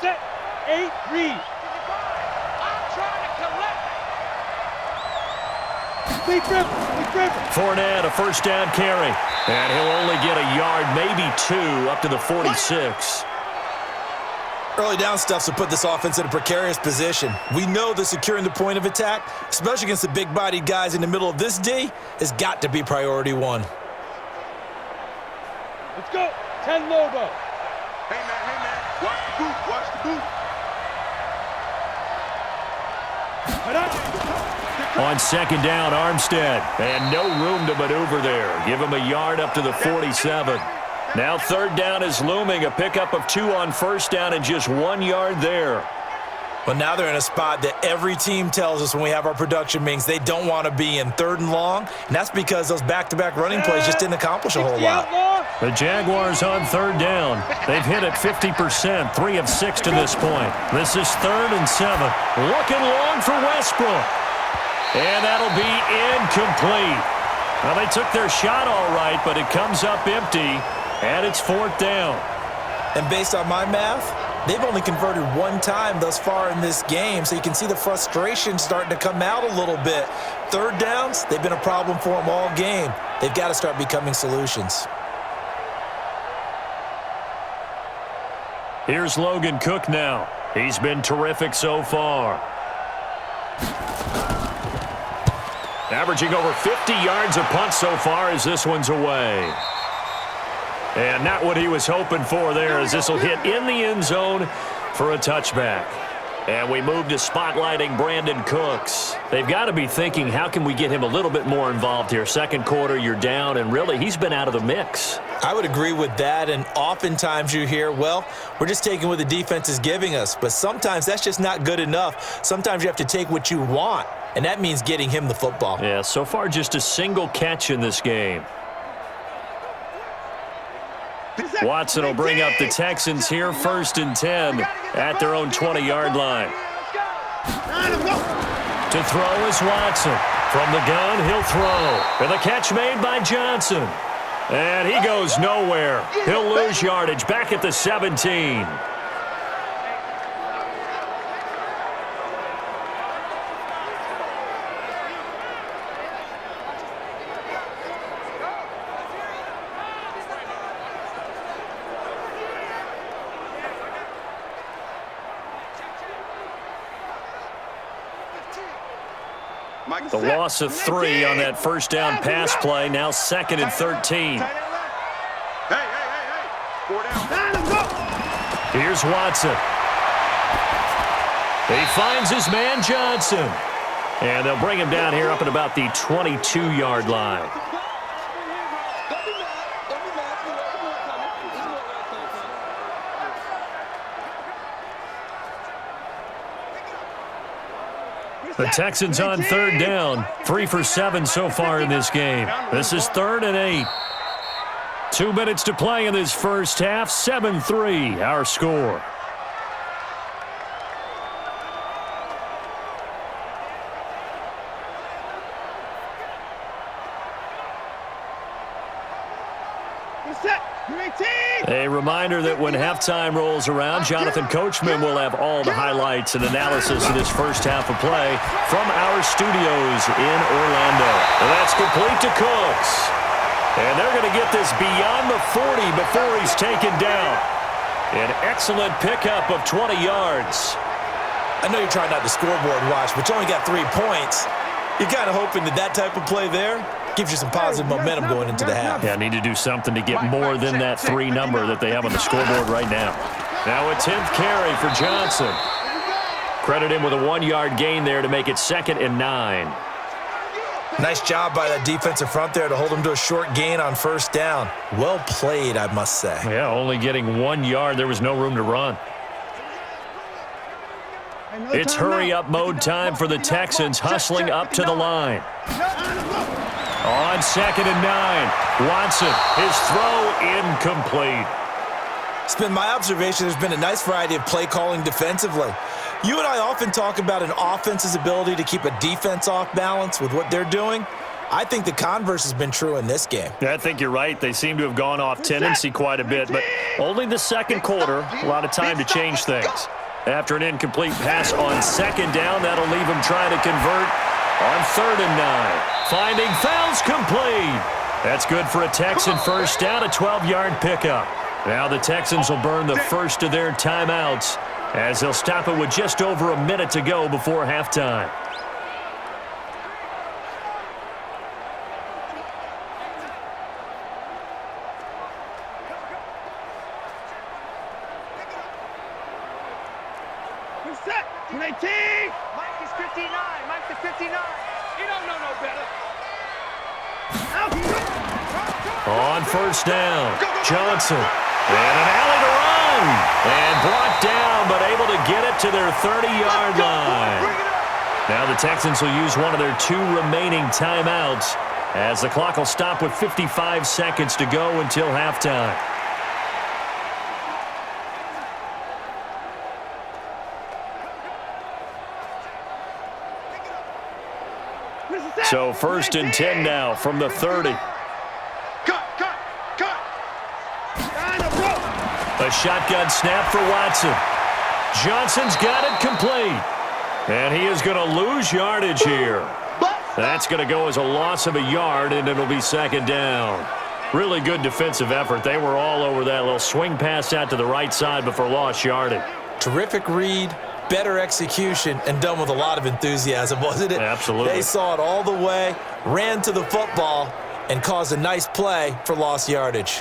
Set, 8, read. I'm trying to collect. Big rip. Fournette, a first down carry. And he'll only get a yard, maybe 2, up to the 46. Early down stuffs will put this offense in a precarious position. We know that securing the point of attack, especially against the big-bodied guys in the middle of this D, has got to be priority 1. Let's go. 10 Lobo. Hey, man. Watch the boot. Watch the boot. On second down, Armstead. And no room to maneuver there. Give him a yard up to the 47. Now third down is looming. A pickup of 2 on first down and just 1 yard there. Well, now they're in a spot that every team tells us when we have our production meetings they don't want to be in, 3rd and long. And that's because those back-to-back running plays just didn't accomplish a whole lot. The Jaguars on third down. They've hit it 50%, 3 of 6 to this point. This is 3rd and 7. Looking long for Westbrook. And that'll be incomplete. Well, they took their shot all right, but it comes up empty, and it's 4th down. And based on my math, they've only converted 1 time thus far in this game, so you can see the frustration starting to come out a little bit. 3rd downs, they've been a problem for them all game. They've got to start becoming solutions. Here's Logan Cook now. He's been terrific so far. Averaging over 50 yards a punt so far as this one's away. And not what he was hoping for there, as this will hit in the end zone for a touchback. And we move to spotlighting Brandon Cooks. They've got to be thinking, how can we get him a little bit more involved here? Second quarter, you're down, and really, he's been out of the mix. I would agree with that, and oftentimes you hear, well, we're just taking what the defense is giving us. But sometimes that's just not good enough. Sometimes you have to take what you want, and that means getting him the football. Yeah, so far just a single catch in this game. Watson will bring up the Texans here, 1st and 10 at their own 20-yard line. To throw is Watson. From the gun, he'll throw. And the catch made by Johnson. And he goes nowhere. He'll lose yardage back at the 17. The loss of 3 on that first down pass play. Now 2nd and 13. Hey. 4 down. Here's Watson. He finds his man Johnson. And they'll bring him down here up at about the 22-yard line. The Texans on third down, 3 for 7 so far in this game. This is 3rd and 8. 2 minutes to play in this first half, 7-3 our score. A reminder that when halftime rolls around, Jonathan Coachman will have all the highlights and analysis of this first half of play from our studios in Orlando. And that's complete to Cooks. And they're going to get this beyond the 40 before he's taken down. An excellent pickup of 20 yards. I know you're trying not to scoreboard watch, but you only got 3 points. You're kind of hoping that that type of play there gives you some positive momentum going into the half. Yeah, need to do something to get more than that 3 number that they have on the scoreboard right now. Now a 10th carry for Johnson. Credit him with a 1-yard gain there to make it 2nd and 9. Nice job by that defensive front there to hold him to a short gain on first down. Well played, I must say. Yeah, only getting 1 yard. There was no room to run. It's hurry-up mode time for the Texans, hustling up to the line. On 2nd and 9, Watson, his throw incomplete. It's been my observation there's been a nice variety of play calling defensively. You and I often talk about an offense's ability to keep a defense off balance with what they're doing. I think the converse has been true in this game. Yeah, I think you're right. They seem to have gone off tendency quite a bit, but only the second quarter, a lot of time to change things. After an incomplete pass on 2nd down, that'll leave him trying to convert On 3rd and 9. Finding fouls complete. That's good for a Texan first down, a 12-yard pickup. Now the Texans will burn the first of their timeouts as they'll stop it with just over a minute to go before halftime. Mike is 59. Mike is 59. He don't know no better. On first down, Johnson. And an alley to run. And brought down, but able to get it to their 30-yard line. Now the Texans will use one of their 2 remaining timeouts as the clock will stop with 55 seconds to go until halftime. So 1st and 10 now from the 30. A shotgun snap for Watson. Johnson's got it complete. And he is going to lose yardage here. That's going to go as a loss of a yard, and it'll be 2nd down. Really good defensive effort. They were all over that little swing pass out to the right side before lost yardage. Terrific read, better execution, and done with a lot of enthusiasm, wasn't it? Absolutely. They saw it all the way, ran to the football, and caused a nice play for lost yardage.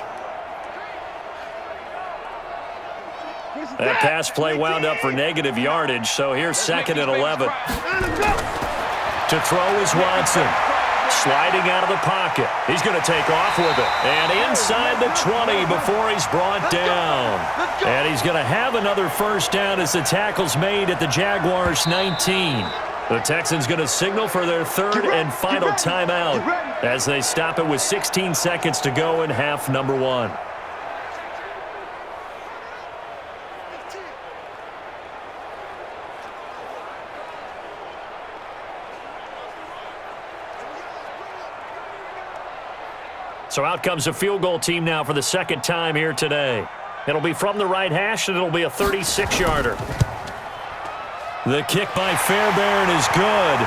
That pass play wound up for negative yardage, so here's 2nd and 11. To throw is Watson. Sliding out of the pocket. He's going to take off with it. And inside the 20 before he's brought down. And he's going to have another first down as the tackle's made at the Jaguars' 19. The Texans going to signal for their 3rd and final timeout as they stop it with 16 seconds to go in half number 1. So out comes the field goal team now for the 2nd time here today. It'll be from the right hash, and it'll be a 36-yarder. The kick by Fairbairn is good.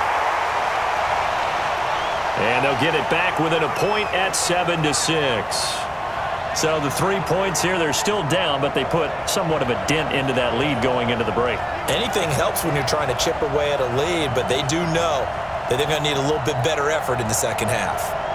And they'll get it back within a point at 7-6. So the 3 points here, they're still down, but they put somewhat of a dent into that lead going into the break. Anything helps when you're trying to chip away at a lead, but they do know that they're going to need a little bit better effort in the second half.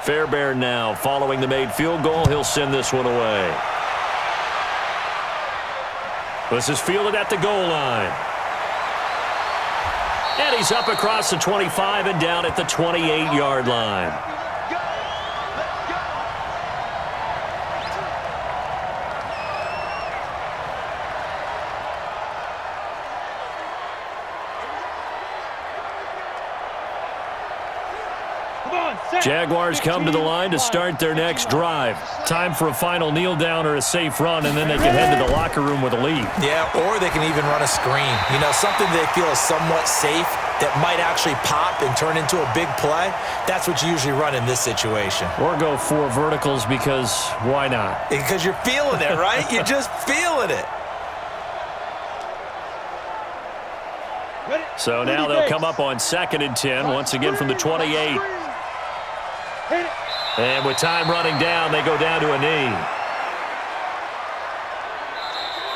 Fairbairn now following the made field goal. He'll send this one away. This is fielded at the goal line. And he's up across the 25 and down at the 28-yard line. Jaguars come to the line to start their next drive. Time for a final kneel down or a safe run, and then they can head to the locker room with a lead. Yeah, or they can even run a screen. You know, something they feel is somewhat safe that might actually pop and turn into a big play. That's what you usually run in this situation. Or go 4 verticals because why not? Because you're feeling it, right? You're just feeling it. So now they'll come up on 2nd and 10, once again from the 28. And with time running down, they go down to a knee.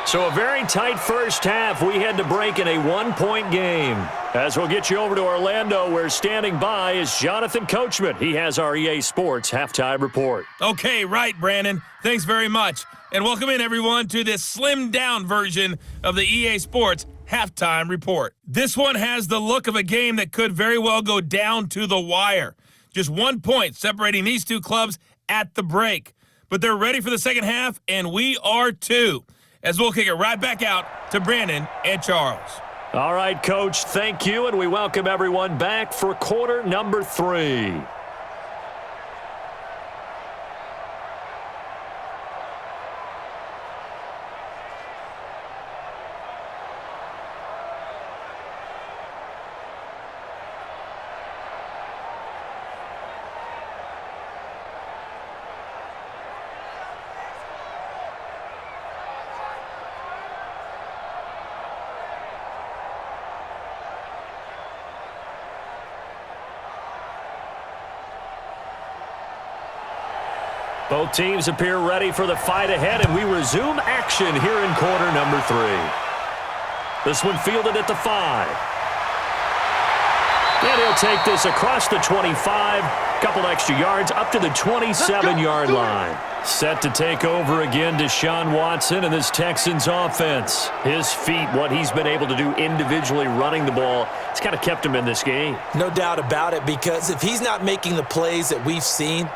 So a very tight first half. We had to break in a 1-point game. As we'll get you over to Orlando, where standing by is Jonathan Coachman. He has our EA Sports halftime report. Okay, right, Brandon. Thanks very much. And welcome in, everyone, to this slimmed-down version of the EA Sports halftime report. This one has the look of a game that could very well go down to the wire. Just 1 point separating these two clubs at the break. But they're ready for the second half, and we are too. As we'll kick it right back out to Brandon and Charles. All right, Coach, thank you, and we welcome everyone back for quarter number 3. Both teams appear ready for the fight ahead, and we resume action here in quarter number 3. This one fielded at the 5. And he'll take this across the 25, couple extra yards, up to the 27-yard line. Set to take over again, Deshaun Watson and this Texans offense. His feet, what he's been able to do individually running the ball, it's kind of kept him in this game. No doubt about it, because if he's not making the plays that we've seen,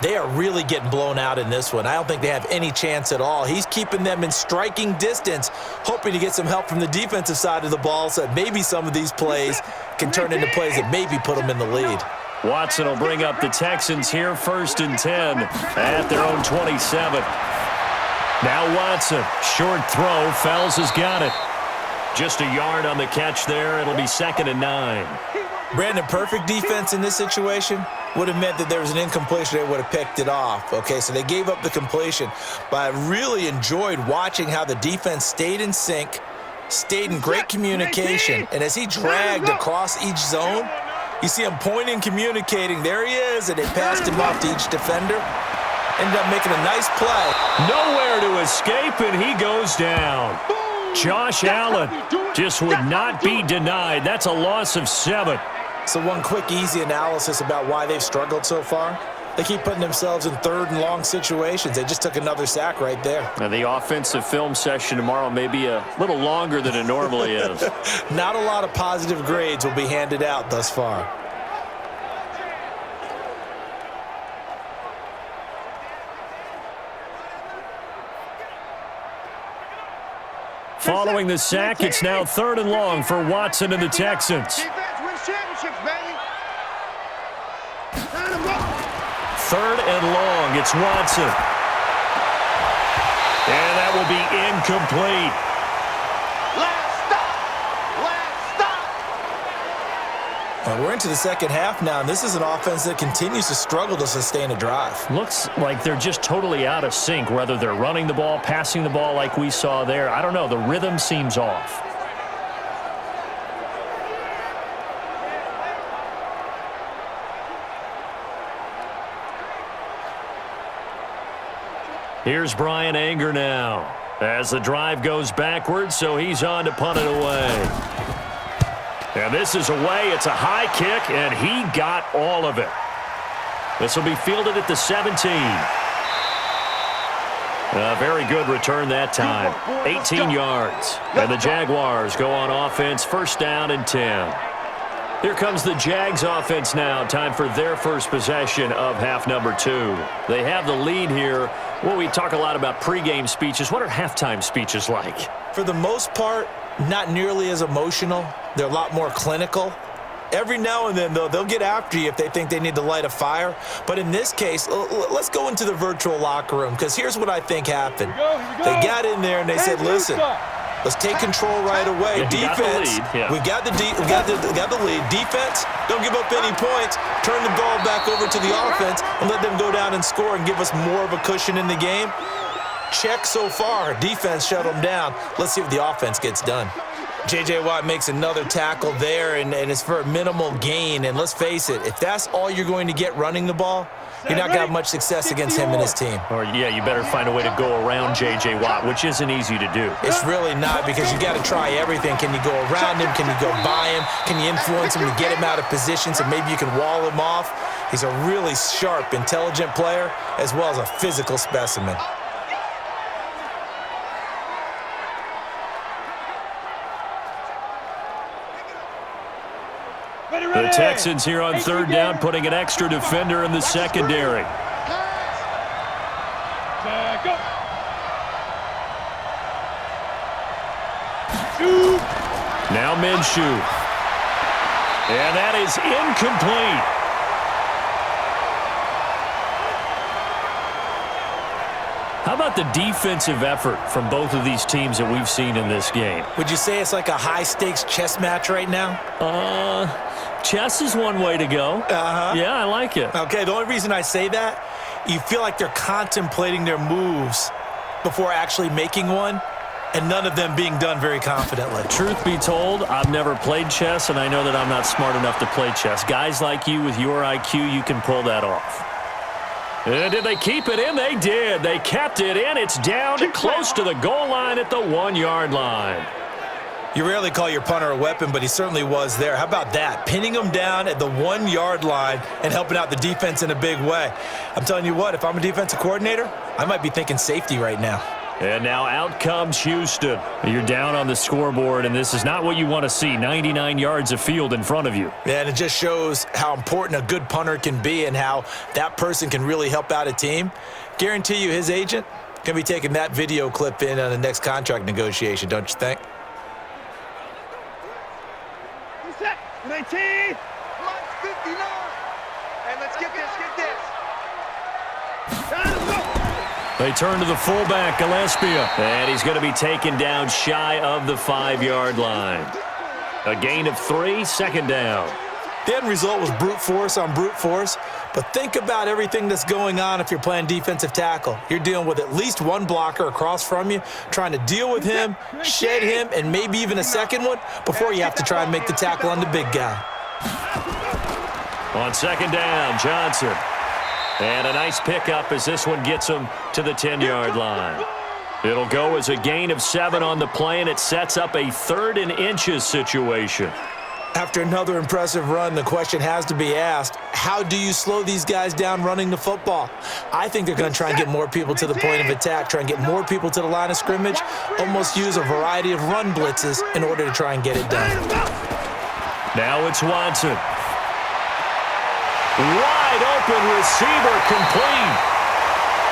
they are really getting blown out in this one. I don't think they have any chance at all. He's keeping them in striking distance, hoping to get some help from the defensive side of the ball so that maybe some of these plays can turn into plays that maybe put them in the lead. Watson will bring up the Texans here, 1st and 10 at their own 27. Now Watson, short throw. Fells has got it. Just a yard on the catch there. It'll be 2nd and 9. Brandon, perfect defense in this situation would have meant that there was an incompletion. They would have picked it off. Okay, so they gave up the completion. But I really enjoyed watching how the defense stayed in sync, stayed in great communication, and as he dragged across each zone, you see him pointing, communicating. There he is, and they passed him off to each defender. Ended up making a nice play. Nowhere to escape, and he goes down. Josh Allen just would not be denied. That's a loss of 7. So one quick, easy analysis about why they've struggled so far. They keep putting themselves in 3rd and long situations. They just took another sack right there. And the offensive film session tomorrow may be a little longer than it normally is. Not a lot of positive grades will be handed out thus far. Following the sack, it's now 3rd and long for Watson and the Texans. Defense wins championships, baby. 3rd and long, it's Watson. And that will be incomplete. Last stop. We're into the second half now, and this is an offense that continues to struggle to sustain a drive. Looks like they're just totally out of sync, whether they're running the ball, passing the ball like we saw there. I don't know. The rhythm seems off. Here's Brian Anger now as the drive goes backwards, so he's on to punt it away. And this is away. It's a high kick, and he got all of it. This will be fielded at the 17. A very good return that time. 18 yards. And the Jaguars go on offense, 1st down and 10. Here comes the Jags offense now. Time for their first possession of half number 2. They have the lead here. Well, we talk a lot about pregame speeches. What are halftime speeches like? For the most part, not nearly as emotional. They're a lot more clinical. Every now and then, though, they'll get after you if they think they need to light a fire. But in this case, let's go into the virtual locker room, because here's what I think happened. They got in there and they said, listen, let's take control right away. Defense, we got the lead. Defense, don't give up any points. Turn the ball back over to the offense and let them go down and score and give us more of a cushion in the game. Check so far. Defense shut them down. Let's see if the offense gets done. J.J. Watt makes another tackle there, and it's for a minimal gain. And let's face it, if that's all you're going to get running the ball, you're not going to have much success against him and his team. Or, yeah, you better find a way to go around J.J. Watt, which isn't easy to do. It's really not, because you got to try everything. Can you go around him? Can you go by him? Can you influence him to get him out of position so maybe you can wall him off? He's a really sharp, intelligent player, as well as a physical specimen. The Texans here on 3rd down, putting an extra defender in the secondary. Now Minshew. And that is incomplete. How about the defensive effort from both of these teams that we've seen in this game? Would you say it's like a high-stakes chess match right now? Chess is one way to go. Yeah, I like it. Okay, the only reason I say that, you feel like they're contemplating their moves before actually making one, and none of them being done very confidently. Truth be told, I've never played chess, and I know that I'm not smart enough to play chess. Guys like you with your IQ, you can pull that off. And did they keep it in? They did. They kept it in. It's down to close to the goal line at the 1-yard line. You rarely call your punter a weapon, but he certainly was there. How about that? Pinning him down at the 1-yard line and helping out the defense in a big way. I'm telling you what, if I'm a defensive coordinator, I might be thinking safety right now. And now out comes Houston. You're down on the scoreboard, and this is not what you want to see. 99 yards of field in front of you. Yeah, and it just shows how important a good punter can be and how that person can really help out a team. Guarantee you his agent can be taking that video clip in on the next contract negotiation, don't you think? 19! 59! Hey, let's get this, They turn to the fullback, Gillespie, and he's going to be taken down shy of the 5-yard line. A gain of 3, second down. The end result was brute force on brute force, but think about everything that's going on if you're playing defensive tackle. You're dealing with at least one blocker across from you, trying to deal with him, shed him, and maybe even a second one before you have to try and make the tackle on the big guy. On second down, Johnson. And a nice pickup as this one gets him to the 10-yard line. It'll go as a gain of 7 on the play, and it sets up a 3rd and inches situation. After another impressive run, the question has to be asked, how do you slow these guys down running the football? I think they're going to try and get more people to the point of attack, try and get more people to the line of scrimmage, almost use a variety of run blitzes in order to try and get it done. Now it's Watson. Wide open receiver complete.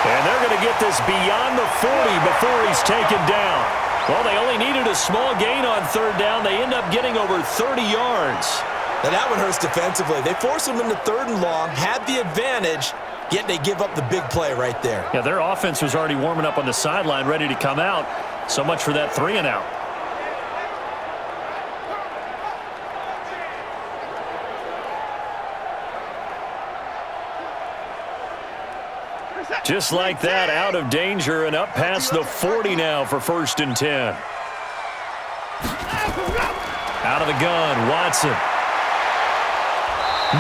And they're going to get this beyond the 40 before he's taken down. Well, they only needed a small gain on 3rd down. They end up getting over 30 yards. Now that one hurts defensively. They forced them into 3rd and long, had the advantage, yet they give up the big play right there. Yeah, their offense was already warming up on the sideline, ready to come out. So much for that 3 and out. Just like that, out of danger and up past the 40 now for 1st and 10. Out of the gun, Watson.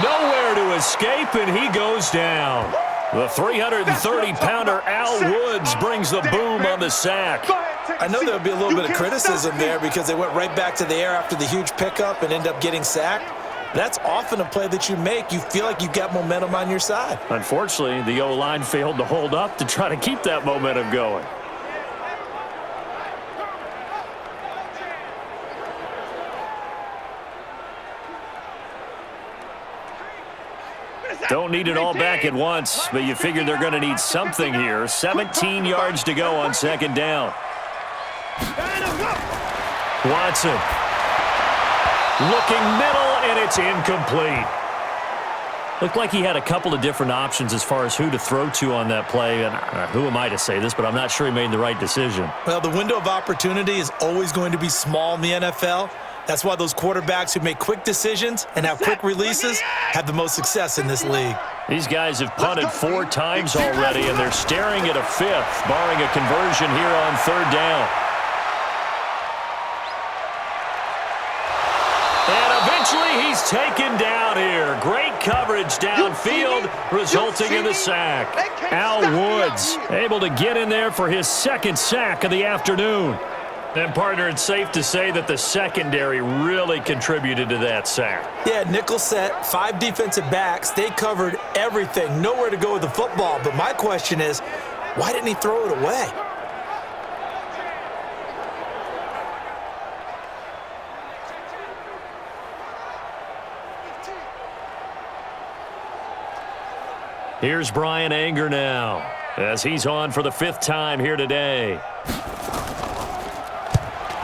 Nowhere to escape, and he goes down. The 330-pounder Al Woods brings the boom on the sack. I know there'll be a little bit of criticism there because they went right back to the air after the huge pickup and end up getting sacked. That's often a play that you make. You feel like you've got momentum on your side. Unfortunately, the O-line failed to hold up to try to keep that momentum going. Don't need it all back at once, but you figure they're going to need something here. 17 yards to go on 2nd down. Watson. Looking middle, and it's incomplete. Looked like he had a couple of different options as far as who to throw to on that play. And who am I to say this, but I'm not sure he made the right decision. Well, the window of opportunity is always going to be small in the NFL. That's why those quarterbacks who make quick decisions and have quick releases have the most success in this league. These guys have punted 4 times already, and they're staring at a 5th, barring a conversion here on 3rd down. And eventually he's taken down here. Great coverage downfield, resulting in the sack. Al Woods able to get in there for his 2nd sack of the afternoon. And, partner, it's safe to say that the secondary really contributed to that sack. Yeah, nickel set, 5 defensive backs. They covered everything. Nowhere to go with the football. But my question is, why didn't he throw it away? Here's Brian Anger now, as he's on for the 5th time here today.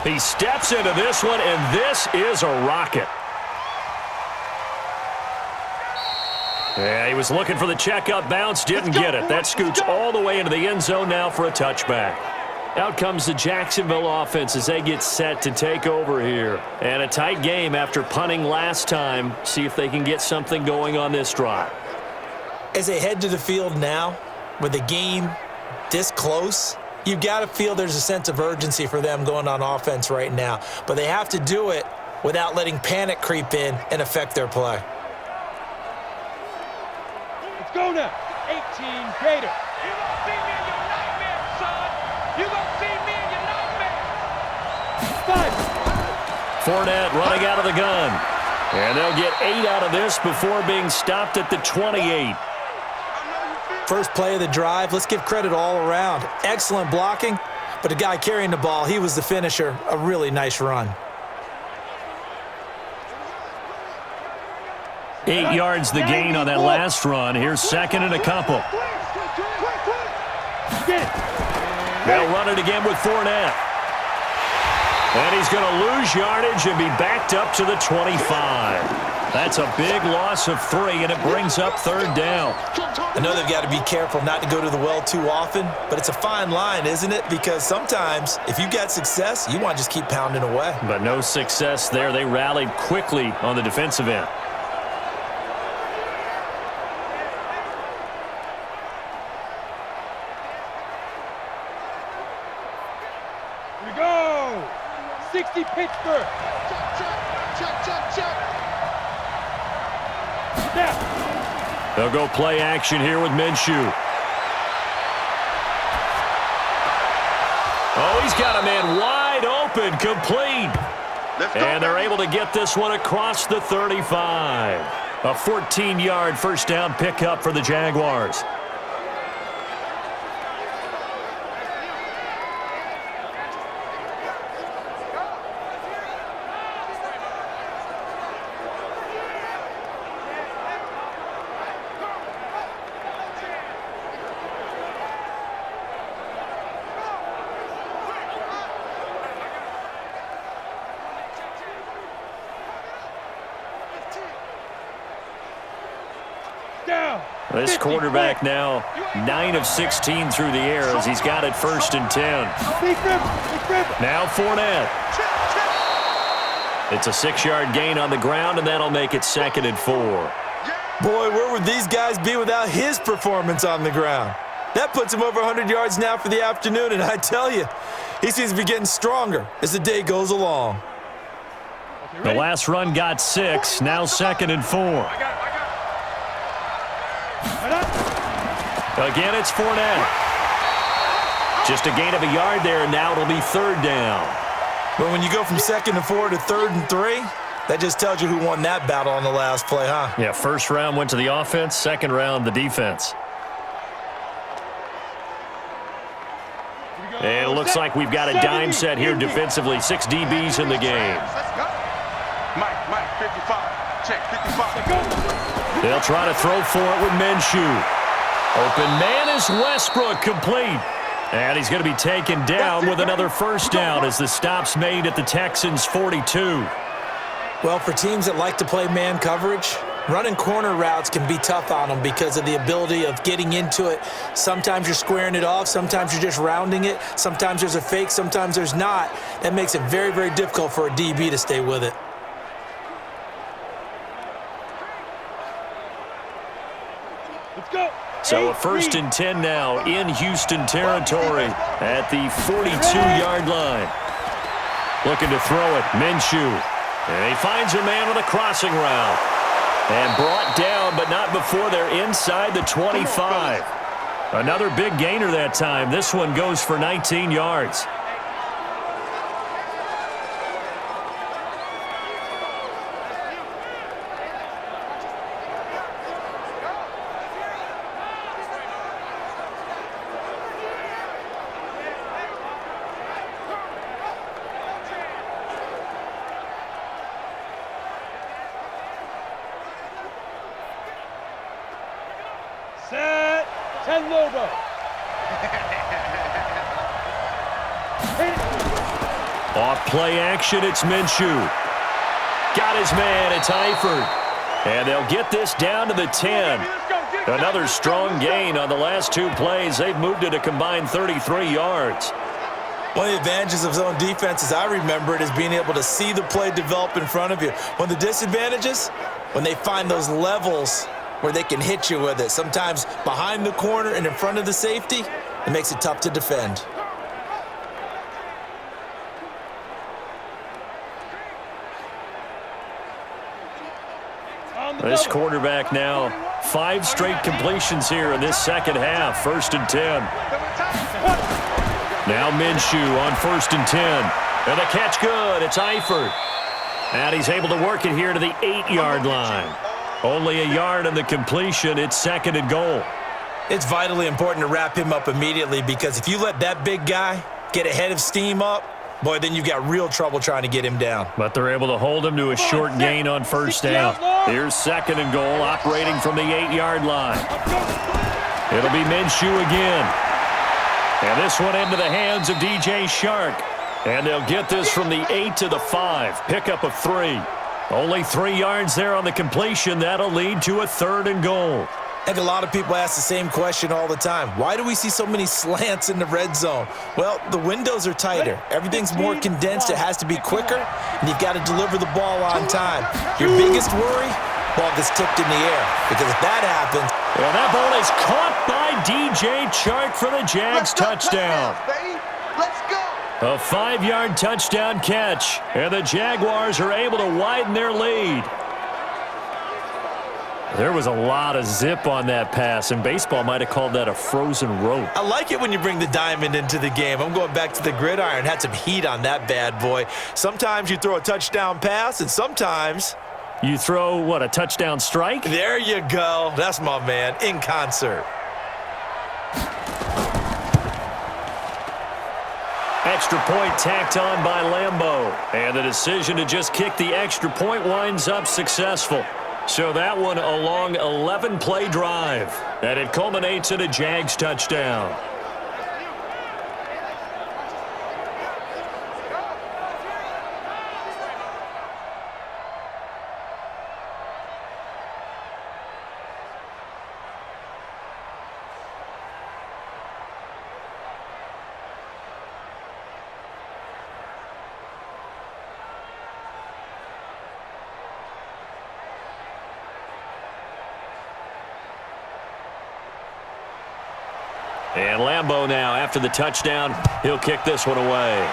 He steps into this one, and this is a rocket. Yeah, he was looking for the checkup bounce, didn't get it. That scoots all the way into the end zone now for a touchback. Out comes the Jacksonville offense as they get set to take over here. And a tight game after punting last time. See if they can get something going on this drive. As they head to the field now, with the game this close, you've got to feel there's a sense of urgency for them going on offense right now. But they have to do it without letting panic creep in and affect their play. Let's go now. 18 Gator. You gonna see me in your nightmare, son. You gonna see me in your nightmare. 5. Fournette running out of the gun. And they'll get 8 out of this before being stopped at the 28. First play of the drive, let's give credit all around. Excellent blocking, but the guy carrying the ball, he was the finisher. A really nice run. 8 yards the gain on that last run. Here's second and a couple. They'll run it again with Fournette. And he's going to lose yardage and be backed up to the 25. That's a big loss of 3, and it brings up third down. I know they've got to be careful not to go to the well too often, but it's a fine line, isn't it? Because sometimes if you got success, you want to just keep pounding away. But no success there. They rallied quickly on the defensive end. Here we go. 60 Pittsburgh. Check. Snap. They'll go play action here with Minshew. Oh, he's got a man wide open, complete. And they're able to get this one across the 35. A 14-yard first down pickup for the Jaguars. This quarterback now 9 of 16 through the air as he's got it 1st and 10. Now Fournette. It's a 6-yard gain on the ground, and that'll make it 2nd and 4. Boy, where would these guys be without his performance on the ground? That puts him over 100 yards now for the afternoon, and I tell you, he seems to be getting stronger as the day goes along. The last run got 6, now 2nd and 4. Again, it's Fournette. Just a gain of a yard there, and now it'll be 3rd down. But when you go from 2nd and 4 to 3rd and 3, that just tells you who won that battle on the last play, huh? Yeah, first round went to the offense, second round the defense. And it looks like we've got a dime set here defensively. 6 DBs in the game. Mike, 55. Check, 55. They'll try to throw for it with Minshew. Open man is Westbrook, complete. And he's going to be taken down with another first down as the stop's made at the Texans' 42. Well, for teams that like to play man coverage, running corner routes can be tough on them because of the ability of getting into it. Sometimes you're squaring it off. Sometimes you're just rounding it. Sometimes there's a fake. Sometimes there's not. That makes it very, very difficult for a DB to stay with it. Let's go. So a 1st and 10 now in Houston territory at the 42-yard line. Looking to throw it, Minshew. And he finds a man on a crossing route. And brought down, but not before they're inside the 25. Another big gainer that time. This one goes for 19 yards. Set. 10 Lobo. Off play action, it's Minshew. Got his man, it's Eifert. And they'll get this down to the 10. Another strong gain on the last 2 plays. They've moved it a combined 33 yards. One of the advantages of zone defense, as I remember it, is being able to see the play develop in front of you. One of the disadvantages, when they find those levels where they can hit you with it, sometimes behind the corner and in front of the safety, it makes it tough to defend. This quarterback now 5 straight completions here in this second half. 1st and 10. Now Minshew on 1st and 10. And the catch good. It's Eifert. And he's able to work it here to the 8-yard line. Only a yard on the completion. It's 2nd and goal. It's vitally important to wrap him up immediately because if you let that big guy get ahead of steam up, boy, then you've got real trouble trying to get him down. But they're able to hold him to a short gain on 1st down. Here's 2nd and goal, operating from the 8-yard line. It'll be Minshew again. And this one into the hands of DJ Shark. And they'll get this from the 8 to the 5. Pickup of 3. Only 3 yards there on the completion. That'll lead to a 3rd and goal. I think a lot of people ask the same question all the time. Why do we see so many slants in the red zone? Well, the windows are tighter. Everything's more condensed. It has to be quicker, and you've got to deliver the ball on time. Your biggest worry? Ball gets tipped in the air. Because if that happens... Well, that ball is caught by DJ Chark for the Jags touchdown. Let's go. A 5-yard touchdown catch, and the Jaguars are able to widen their lead. There was a lot of zip on that pass, and baseball might have called that a frozen rope. I like it when you bring the diamond into the game. I'm going back to the gridiron. Had some heat on that bad boy. Sometimes you throw a touchdown pass, and sometimes... You throw, what, a touchdown strike? There you go. That's my man, in concert. Extra point tacked on by Lambeau. And the decision to just kick the extra point winds up successful. So that one a long 11-play drive. And it culminates in a Jags touchdown. And Lambeau now, after the touchdown, he'll kick this one away.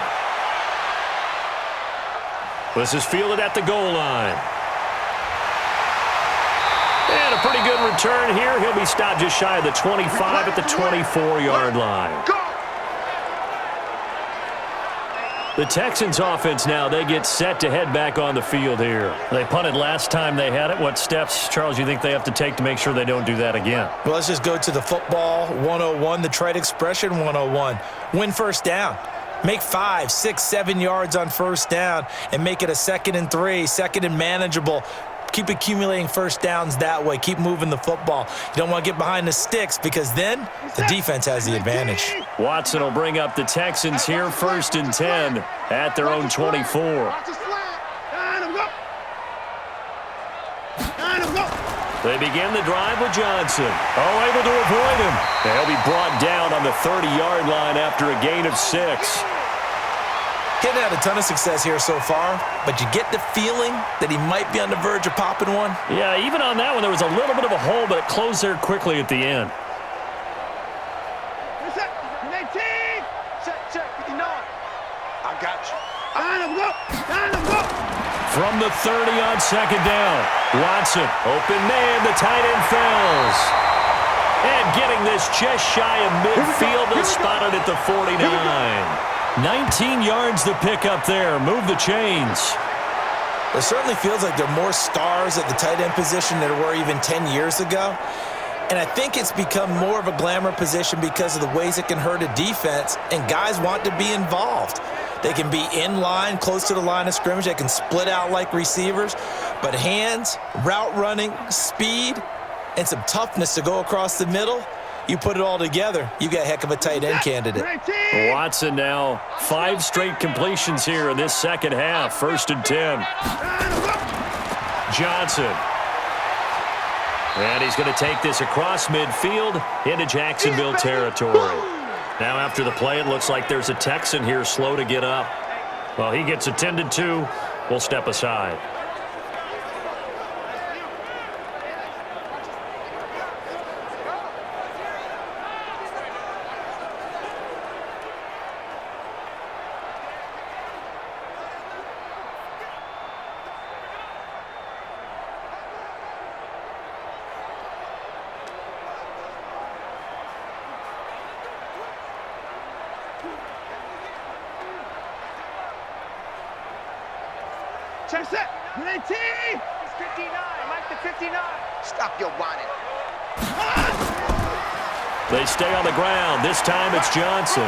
This is fielded at the goal line. And a pretty good return here. He'll be stopped just shy of the 25 at the 24-yard line. The Texans offense now, they get set to head back on the field here. They punted last time they had it. What steps, Charles, you think they have to take to make sure they don't do that again? Well, let's just go to the football 101, the trite expression 101. Win 1st down. Make 5, 6, 7 yards on 1st down and make it a 2nd and 3, 2nd and manageable. Keep accumulating 1st downs that way. Keep moving the football. You don't want to get behind the sticks because then the defense has the advantage. Watson will bring up the Texans here, 1st and 10 at their own 24. They begin the drive with Johnson. Oh, able to avoid him. They'll be brought down on the 30-yard line after a gain of 6. Hadn't had a ton of success here so far, but you get the feeling that he might be on the verge of popping one. Yeah, even on that one, there was a little bit of a hole, but it closed there quickly at the end. I got you. From the 30 on 2nd down, Watson, open man, the tight end falls. And getting this just shy of midfield, they'll spot it at the 49. 19 yards to pick up there. Move the chains. It certainly feels like there are more stars at the tight end position than there were even 10 years ago. And I think it's become more of a glamour position because of the ways it can hurt a defense, and guys want to be involved. They can be in line, close to the line of scrimmage. They can split out like receivers. But hands, route running, speed, and some toughness to go across the middle, you put it all together, you got a heck of a tight end candidate. Watson now, 5 straight completions here in this second half. 1st and 10. Johnson. And he's going to take this across midfield into Jacksonville territory. Now after the play, it looks like there's a Texan here slow to get up. Well, he gets attended to. We'll step aside. Check set. 19. It's 59. Mike the 59. Stop your whining. They stay on the ground. This time it's Johnson.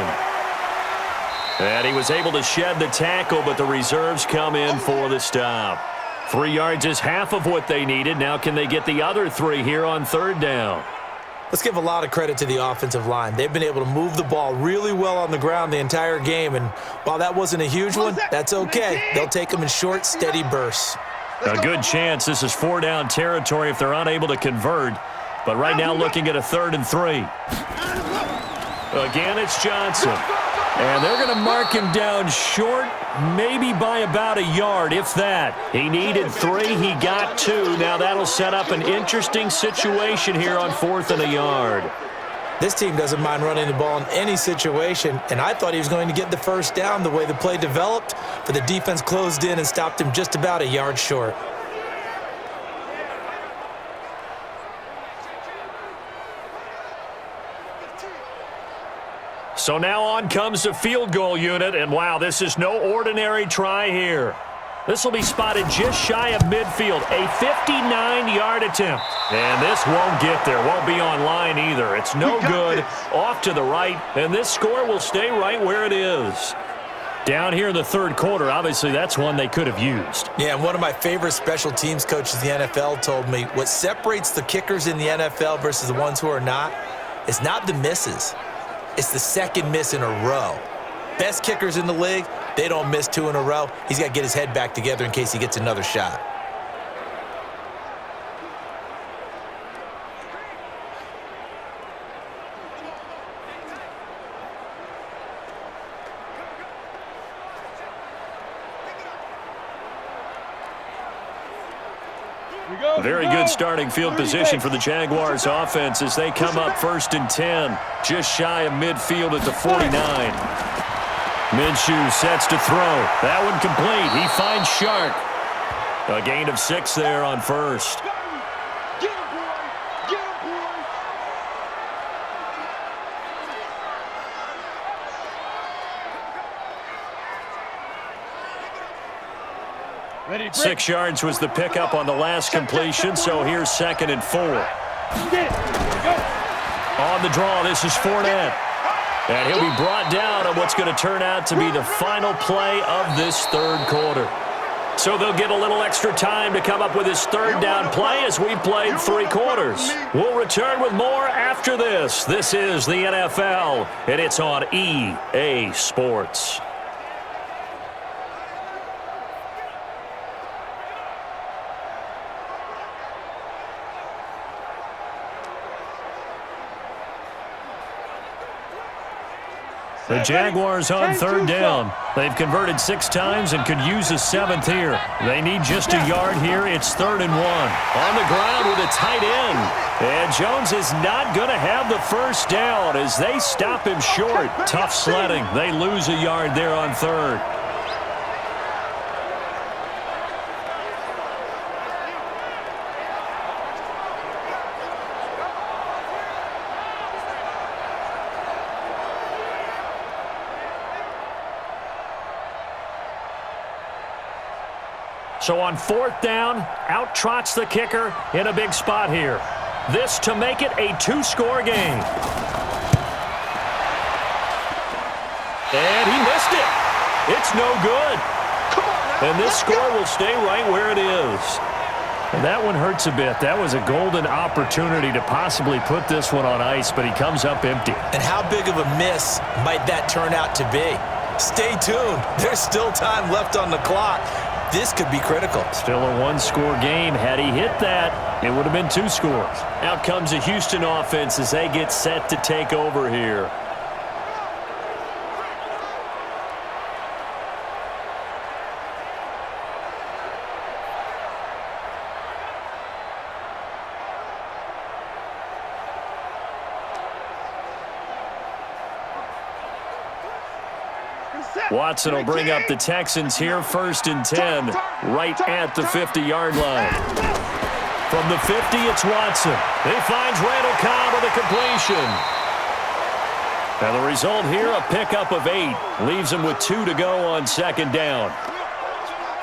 And he was able to shed the tackle, but the reserves come in for the stop. 3 yards is half of what they needed. Now can they get the other 3 here on third down? Let's give a lot of credit to the offensive line. They've been able to move the ball really well on the ground the entire game, and while that wasn't a huge one, that's okay. They'll take them in short, steady bursts. A good chance this is 4-down territory if they're unable to convert, but right now looking at a 3rd and 3. Again, it's Johnson, and they're going to mark him down short, maybe by about a yard, if that. He needed 3, he got 2. Now that'll set up an interesting situation here on 4th and a yard. This team doesn't mind running the ball in any situation, and I thought he was going to get the first down the way the play developed, but the defense closed in and stopped him just about a yard short. So now on comes the field goal unit, and wow, this is no ordinary try here. This will be spotted just shy of midfield, a 59-yard attempt. And this won't get there, won't be on line either. It's no good, off to the right, and this score will stay right where it is. Down here in the third quarter, obviously that's one they could have used. Yeah, and one of my favorite special teams coaches in the NFL told me what separates the kickers in the NFL versus the ones who are not is not the misses. It's the second miss in a row. Best kickers in the league, they don't miss 2 in a row. He's got to get his head back together in case he gets another shot. Very good starting field position for the Jaguars offense as they come up 1st and 10, just shy of midfield at the 49. Minshew sets to throw. That one complete. He finds Shark. A gain of 6 there on first. Get him, boy. Get him, boy. Ready, 6 yards was the pickup on the last completion, so here's 2nd and 4. On the draw, this is Fournette. And he'll be brought down on what's going to turn out to be the final play of this third quarter. So they'll get a little extra time to come up with his third down play as we played 3 quarters. We'll return with more after this. This is the NFL, and it's on EA Sports. The Jaguars on third down. They've converted 6 times and could use a 7th here. They need just a yard here. It's 3rd and 1. On the ground with a tight end. And Jones is not going to have the first down as they stop him short. Tough sledding. They lose a yard there on 3rd. So on 4th down, out trots the kicker in a big spot here. This to make it a 2-score game. And he missed it. It's no good. And this score will stay right where it is. And that one hurts a bit. That was a golden opportunity to possibly put this one on ice, but he comes up empty. And how big of a miss might that turn out to be? Stay tuned. There's still time left on the clock. This could be critical. Still a 1-score game. Had he hit that, it would have been 2 scores. Out comes the Houston offense as they get set to take over here. Watson will bring up the Texans here, 1st and 10, right at the 50-yard line. From the 50, it's Watson. He finds Randall Cobb with a completion. And the result here, a pickup of 8. Leaves him with 2 to go on 2nd down.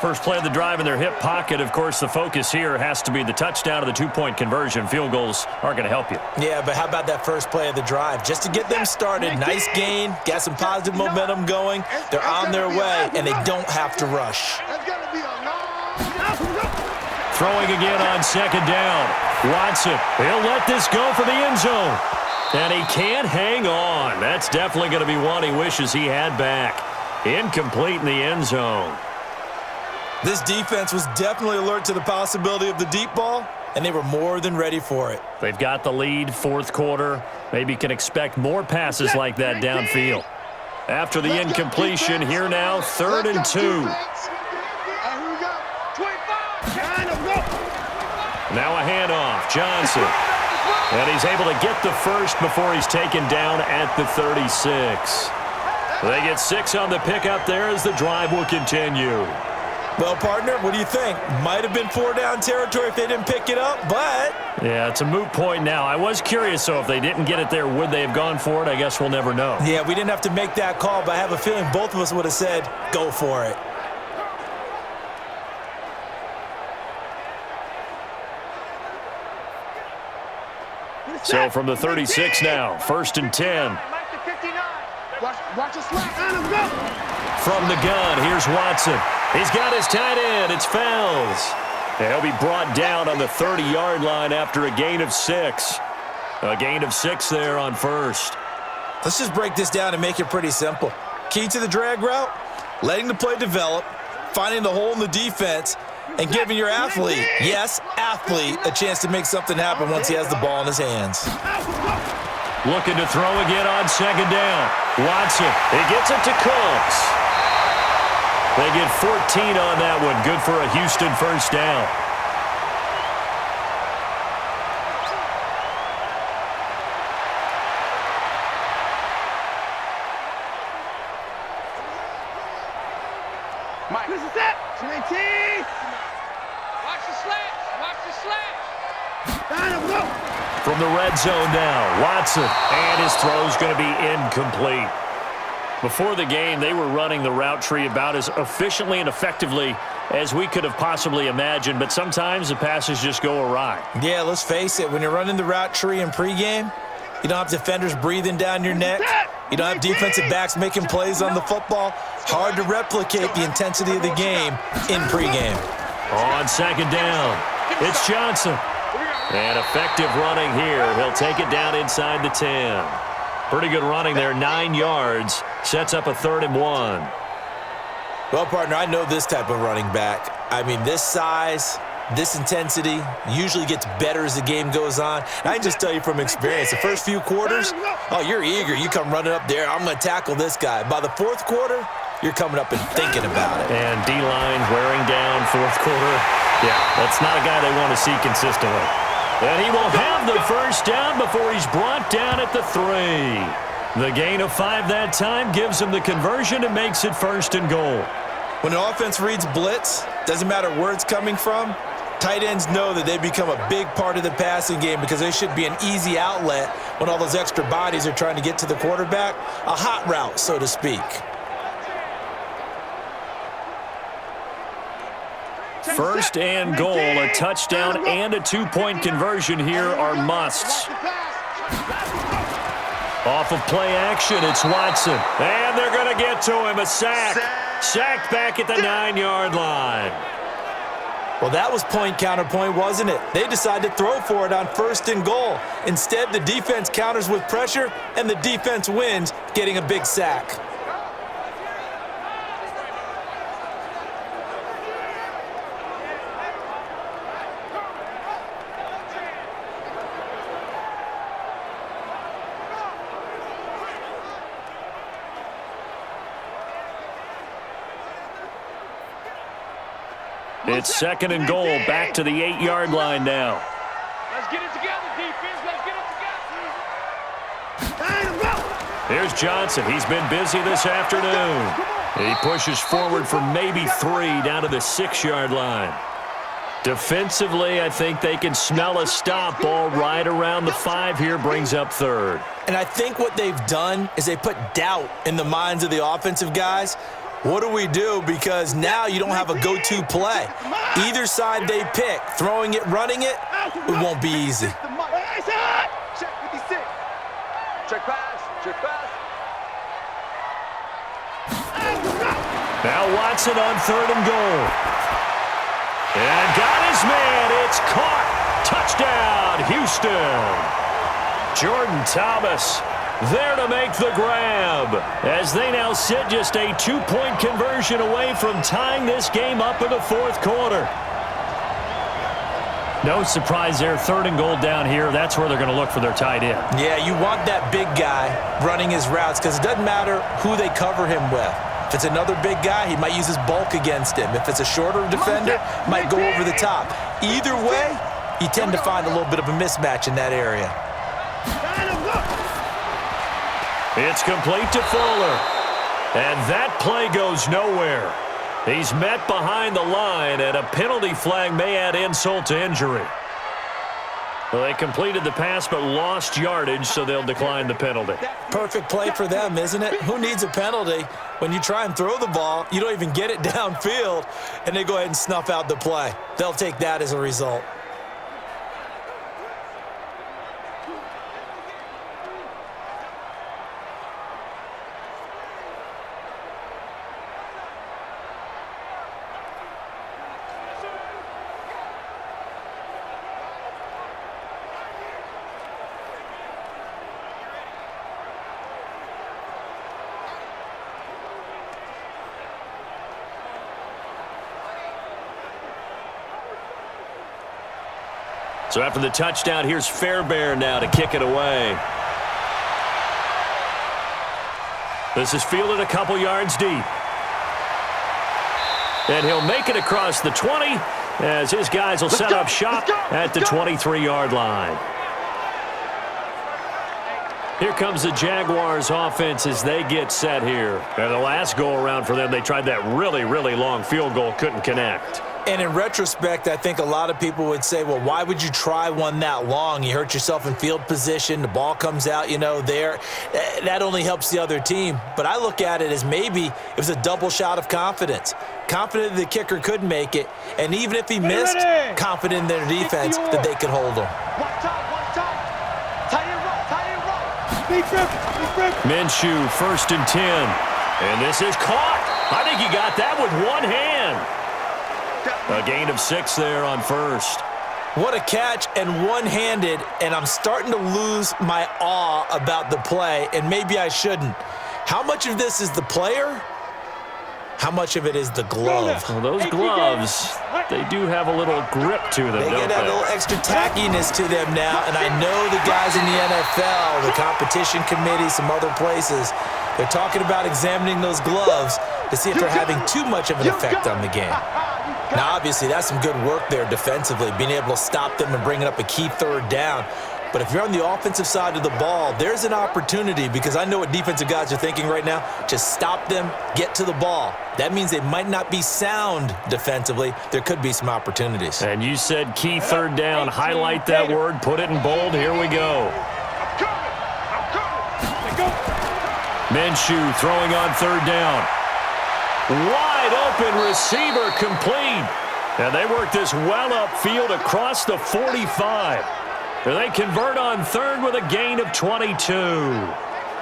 First play of the drive in their hip pocket. Of course, the focus here has to be the touchdown or the two-point conversion. Field goals aren't going to help you. Yeah, but how about that first play of the drive? Just to get them started, nice gain, got some positive momentum going. They're on their way, and they don't have to rush. Throwing again on second down. Watson, he'll let this go for the end zone. And he can't hang on. That's definitely going to be one he wishes he had back. Incomplete in the end zone. This defense was definitely alert to the possibility of the deep ball, and they were more than ready for it. They've got the lead, fourth quarter. Maybe can expect more passes like that downfield. After the incompletion, here now, 3rd and 2. Now a handoff, Johnson. And he's able to get the first before he's taken down at the 36. They get 6 on the pickup there as the drive will continue. Well, partner, what do you think? Might have been 4-down territory if they didn't pick it up, but... Yeah, it's a moot point now. I was curious, though, if they didn't get it there, would they have gone for it? I guess we'll never know. Yeah, we didn't have to make that call, but I have a feeling both of us would have said, go for it. So from the 36 now, 1st and 10. Watch the slap. From the gun, here's Watson. He's got his tight end. It's Fells. And he'll be brought down on the 30-yard line after a gain of 6. A gain of 6 there on first. Let's just break this down and make it pretty simple. Key to the drag route, letting the play develop, finding the hole in the defense, and giving your athlete, yes, athlete, a chance to make something happen once he has the ball in his hands. Looking to throw again on second down. Watson, he gets it to Cooks. They get 14 on that one. Good for a Houston first down. Mike, this is it. 20. Watch the slash. Watch the slash. From the red zone now, Watson, and his throw's going to be incomplete. Before the game, they were running the route tree about as efficiently and effectively as we could have possibly imagined, but sometimes the passes just go awry. Yeah, let's face it, when you're running the route tree in pregame, you don't have defenders breathing down your neck. You don't have defensive backs making plays on the football. Hard to replicate the intensity of the game in pregame. On second down, it's Johnson. And effective running here. He'll take it down inside the 10. Pretty good running there, 9 yards. Sets up a 3rd and 1. Well, partner, I know this type of running back. I mean, this size, this intensity usually gets better as the game goes on. And I can just tell you from experience, the first few quarters, oh, you're eager. You come running up there, I'm going to tackle this guy. By the 4th quarter, you're coming up and thinking about it. And D-line wearing down 4th quarter. Yeah, that's not a guy they want to see consistently. And he will have the first down before he's brought down at the 3. The gain of 5 that time gives him the conversion and makes it 1st and goal. When an offense reads blitz, doesn't matter where it's coming from, tight ends know that they become a big part of the passing game because they should be an easy outlet when all those extra bodies are trying to get to the quarterback. A hot route, so to speak. First and goal, a touchdown and a 2-point conversion here are musts. Off of play action, it's Watson. And they're going to get to him, a sack. Sacked back at the 9-yard line. Well, that was point counterpoint, wasn't it? They decided to throw for it on 1st and goal. Instead, the defense counters with pressure, and the defense wins, getting a big sack. It's 2nd and goal, back to the 8-yard line now. Let's get it together, defense. Let's get it together. Here's Johnson. He's been busy this afternoon. He pushes forward for maybe 3 down to the 6-yard line. Defensively, I think they can smell a stop. Ball right around the 5 here, brings up 3rd. And I think what they've done is they put doubt in the minds of the offensive guys. What do we do? Because now you don't have a go-to play. Either side they pick, throwing it, running it, it won't be easy. Check 56. Check pass. Check pass. Now Watson on 3rd and goal. And got his man. It's caught. Touchdown, Houston. Jordan Thomas there to make the grab as they now sit just a 2-point conversion away from tying this game up in the 4th quarter. No surprise there, 3rd and goal down here. That's where they're going to look for their tight end. Yeah, you want that big guy running his routes because it doesn't matter who they cover him with. If it's another big guy, he might use his bulk against him. If it's a shorter defender, might go over the top. Either way, you tend to find a little bit of a mismatch in that area. It's complete to Fuller. And that play goes nowhere. He's met behind the line, and a penalty flag may add insult to injury. Well, they completed the pass but lost yardage, so they'll decline the penalty. Perfect play for them, isn't it? Who needs a penalty when you try and throw the ball, you don't even get it downfield, and they go ahead and snuff out the play. They'll take that as a result. So after the touchdown, here's Fairbairn now to kick it away. This is fielded a couple yards deep. And he'll make it across the 20 as his guys will set up shop at the 23-yard line. Here comes the Jaguars offense as they get set here. And the last go-around for them, they tried that really, really long field goal, couldn't connect. And in retrospect, I think a lot of people would say, well, why would you try one that long? You hurt yourself in field position. The ball comes out, there. That only helps the other team. But I look at it as maybe it was a double shot of confidence. Confident the kicker could make it. And even if he missed, confident in their defense that they could hold him. One time. Tight end roll. Minshew, 1st and 10. And this is caught. I think he got that with one hand. A gain of 6 there on 1st. What a catch and one-handed, and I'm starting to lose my awe about the play, and maybe I shouldn't. How much of this is the player? How much of it is the glove? Well, those gloves, they do have a little grip to them, They don't get a little extra tackiness to them now, and I know the guys in the NFL, the competition committee, some other places, they're talking about examining those gloves to see if they're having too much of an effect on the game. Now, obviously, that's some good work there defensively, being able to stop them and bringing up a key 3rd down. But if you're on the offensive side of the ball, there's an opportunity because I know what defensive guys are thinking right now. Just stop them, get to the ball. That means they might not be sound defensively. There could be some opportunities. And you said key 3rd down. Highlight that word. Put it in bold. Here we go. I'm coming. Minshew throwing on 3rd down. Wide open receiver complete. And they work this well upfield across the 45. And they convert on 3rd with a gain of 22.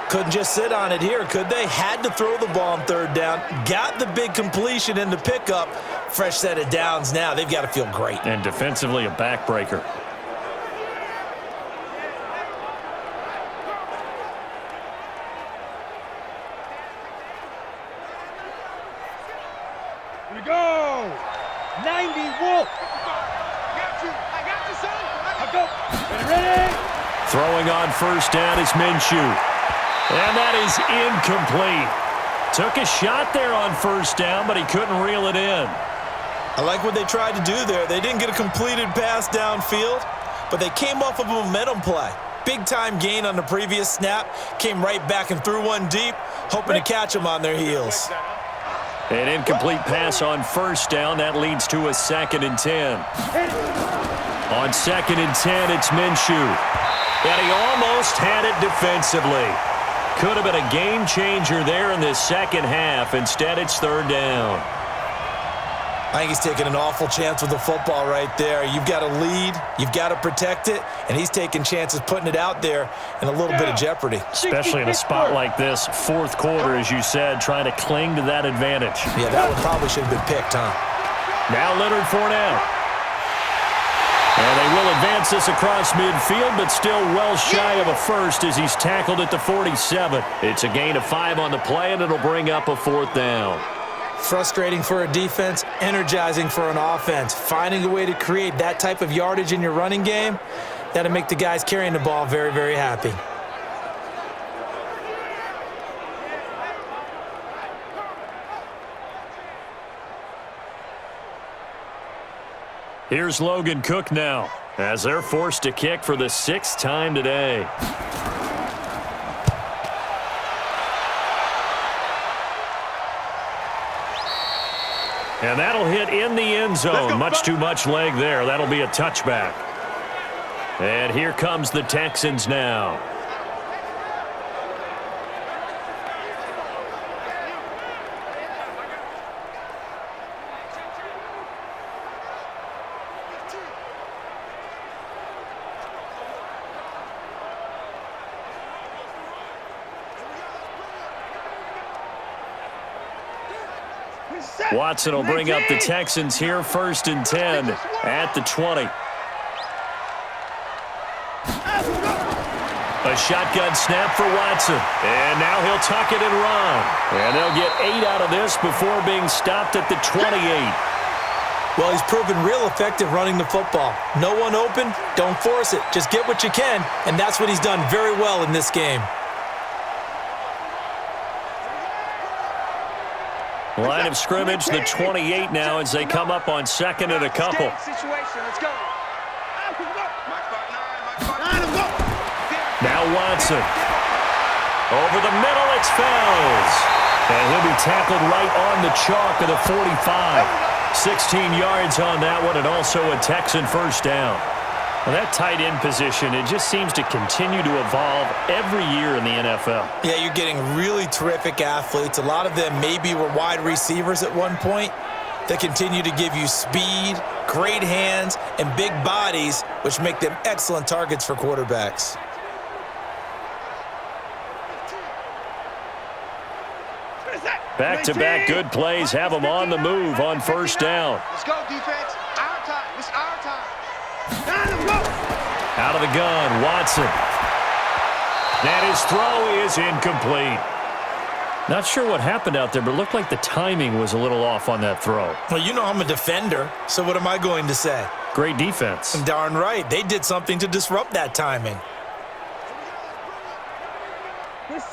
Couldn't just sit on it here, could they? Had to throw the ball on 3rd down. Got the big completion in the pickup. Fresh set of downs now. They've got to feel great. And defensively a backbreaker. Here we go. 90 Wolf. I got you, son. I'll go. Ready? Throwing on 1st down is Minshew. And that is incomplete. Took a shot there on 1st down, but he couldn't reel it in. I like what they tried to do there. They didn't get a completed pass downfield, but they came off of a momentum play. Big-time gain on the previous snap. Came right back and threw one deep, hoping to catch them on their heels. An incomplete pass on 1st down. That leads to a 2nd and 10. On 2nd and 10, it's Minshew. And he almost had it defensively. Could have been a game changer there in this second half. Instead, it's third down. I think he's taking an awful chance with the football right there. You've got to lead, you've got to protect it, and he's taking chances putting it out there in a little bit of jeopardy. Especially in a spot like this, fourth quarter, as you said, trying to cling to that advantage. Yeah, that one probably should have been picked, huh? Now Leonard Fournette. And they will advance this across midfield, but still well shy of a first as he's tackled at the 47. It's a gain of 5 on the play, and it'll bring up a fourth down. Frustrating for a defense, energizing for an offense. Finding a way to create that type of yardage in your running game, that'll make the guys carrying the ball very, very happy. Here's Logan Cook now, as they're forced to kick for the 6th time today. And that'll hit in the end zone. Much too much leg there. That'll be a touchback. And here comes the Texans now. Watson will bring up the Texans here, 1st and 10 at the 20. A shotgun snap for Watson. And now he'll tuck it and run. And they'll get 8 out of this before being stopped at the 28. Well, he's proven real effective running the football. No one open, don't force it. Just get what you can, and that's what he's done very well in this game. Line of scrimmage, the 28 now as they come up on 2nd and a couple. Now Watson. Over the middle, it's Fells. And he'll be tackled right on the chalk of the 45. 16 yards on that one, and also a Texan first down. Well, that tight end position, it just seems to continue to evolve every year in the NFL. Yeah, you're getting really terrific athletes. A lot of them maybe were wide receivers at one point. They continue to give you speed, great hands, and big bodies, which make them excellent targets for quarterbacks. Back-to-back good plays have them on the move on first down. Let's go, defense. Our time. It's our time. Out of the gun, Watson. And his throw is incomplete. Not sure what happened out there, but it looked like the timing was a little off on that throw. Well, you know I'm a defender, so what am I going to say? Great defense. Darn right. They did something to disrupt that timing.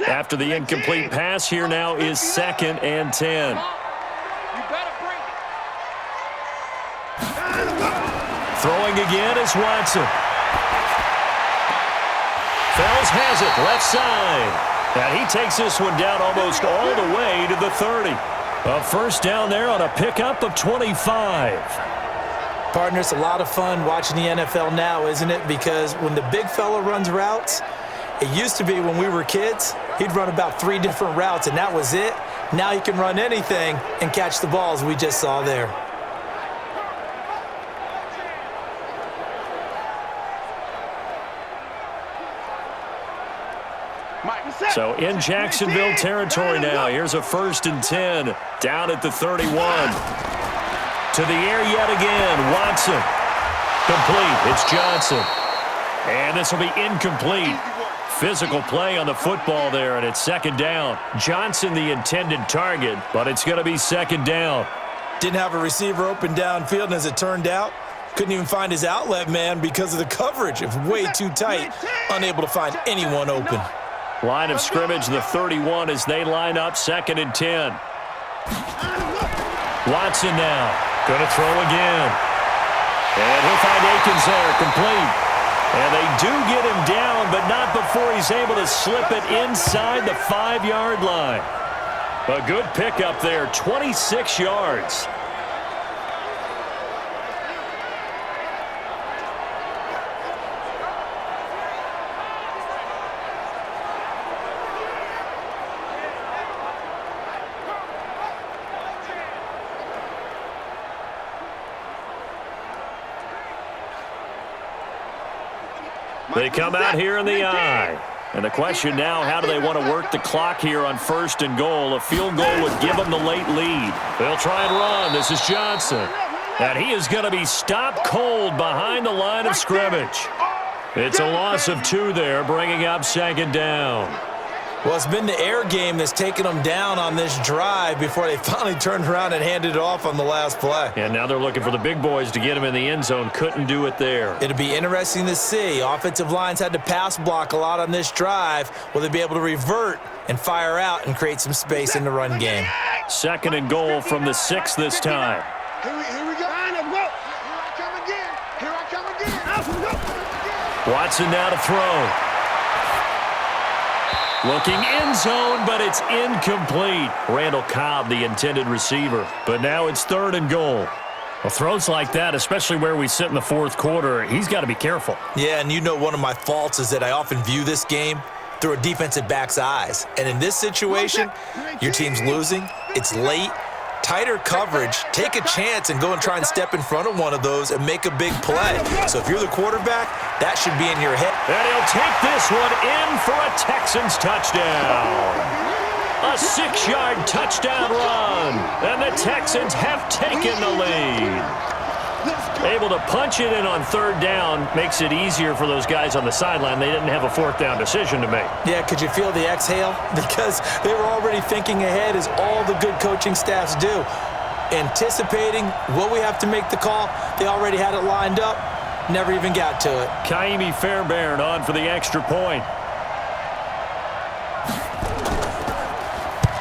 After the incomplete pass, here now is 2nd and 10. You better bring it. Throwing again is Watson. Fells has it, left side. And he takes this one down almost all the way to the 30. A first down there on a pickup of 25. Partner, it's a lot of fun watching the NFL now, isn't it? Because when the big fella runs routes, it used to be when we were kids, he'd run about 3 different routes, and that was it. Now he can run anything and catch the balls we just saw there. So in Jacksonville territory now. Here's a 1st and 10 down at the 31. To the air yet again. Watson. Complete. It's Johnson. And this will be incomplete. Physical play on the football there, and it's 2nd down. Johnson the intended target, but it's going to be 2nd down. Didn't have a receiver open downfield, and as it turned out, couldn't even find his outlet man because of the coverage. It was way too tight. Unable to find anyone open. Line of scrimmage, the 31 as they line up, 2nd and 10. Watson now. Going to throw again. And he'll find Akins there, complete. And they do get him down, but not before he's able to slip it inside the 5-yard line. A good pickup there, 26 yards. They come out here in the I. And the question now, how do they want to work the clock here on 1st and goal? A field goal would give them the late lead. They'll try and run. This is Johnson. And he is going to be stopped cold behind the line of scrimmage. It's a loss of 2 there, bringing up 2nd down. Well, it's been the air game that's taken them down on this drive before they finally turned around and handed it off on the last play. And now they're looking for the big boys to get him in the end zone. Couldn't do it there. It'll be interesting to see. Offensive lines had to pass block a lot on this drive. Will they be able to revert and fire out and create some space in the run game? 2nd and goal from the 6 this time. Here we go. Here I come again. Here I come again. Watson now to throw. Looking end zone, but it's incomplete. Randall Cobb, the intended receiver. But now it's 3rd and goal. Well, throws like that, especially where we sit in the 4th quarter, he's got to be careful. Yeah, and you know one of my faults is that I often view this game through a defensive back's eyes. And in this situation, your team's losing. It's late. Tighter coverage, take a chance and go and try and step in front of one of those and make a big play. So if you're the quarterback, that should be in your head. And he'll take this one in for a Texans touchdown. A 6-yard touchdown run, and the Texans have taken the lead. Able to punch it in on 3rd down makes it easier for those guys on the sideline. They didn't have a 4th down decision to make. Yeah, could you feel the exhale? Because they were already thinking ahead, as all the good coaching staffs do. Anticipating, will we have to make the call? They already had it lined up, never even got to it. Kaimi Fairbairn on for the extra point.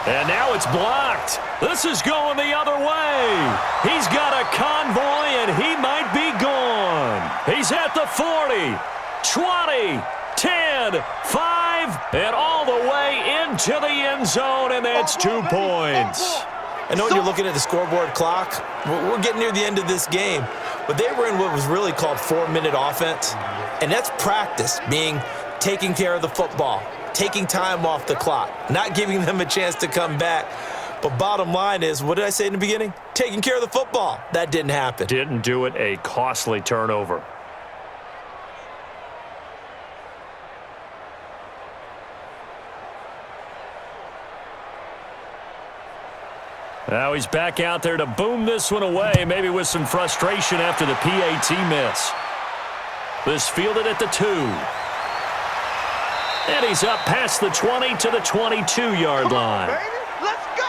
And now it's blocked. This is going the other way. He's got a convoy, and he might be gone. He's at the 40, 20, 10, 5, and all the way into the end zone, and that's 2 points. I know when you're looking at the scoreboard clock, we're getting near the end of this game, but they were in what was really called 4-minute offense, and that's practice, meaning taking care of the football, taking time off the clock, not giving them a chance to come back. But bottom line is, what did I say in the beginning? Taking care of the football. That didn't happen. Didn't do it. A costly turnover. Now he's back out there to boom this one away, maybe with some frustration after the PAT miss. This fielded at the 2. And he's up past the 20 to the 22-yard line. Baby, let's go!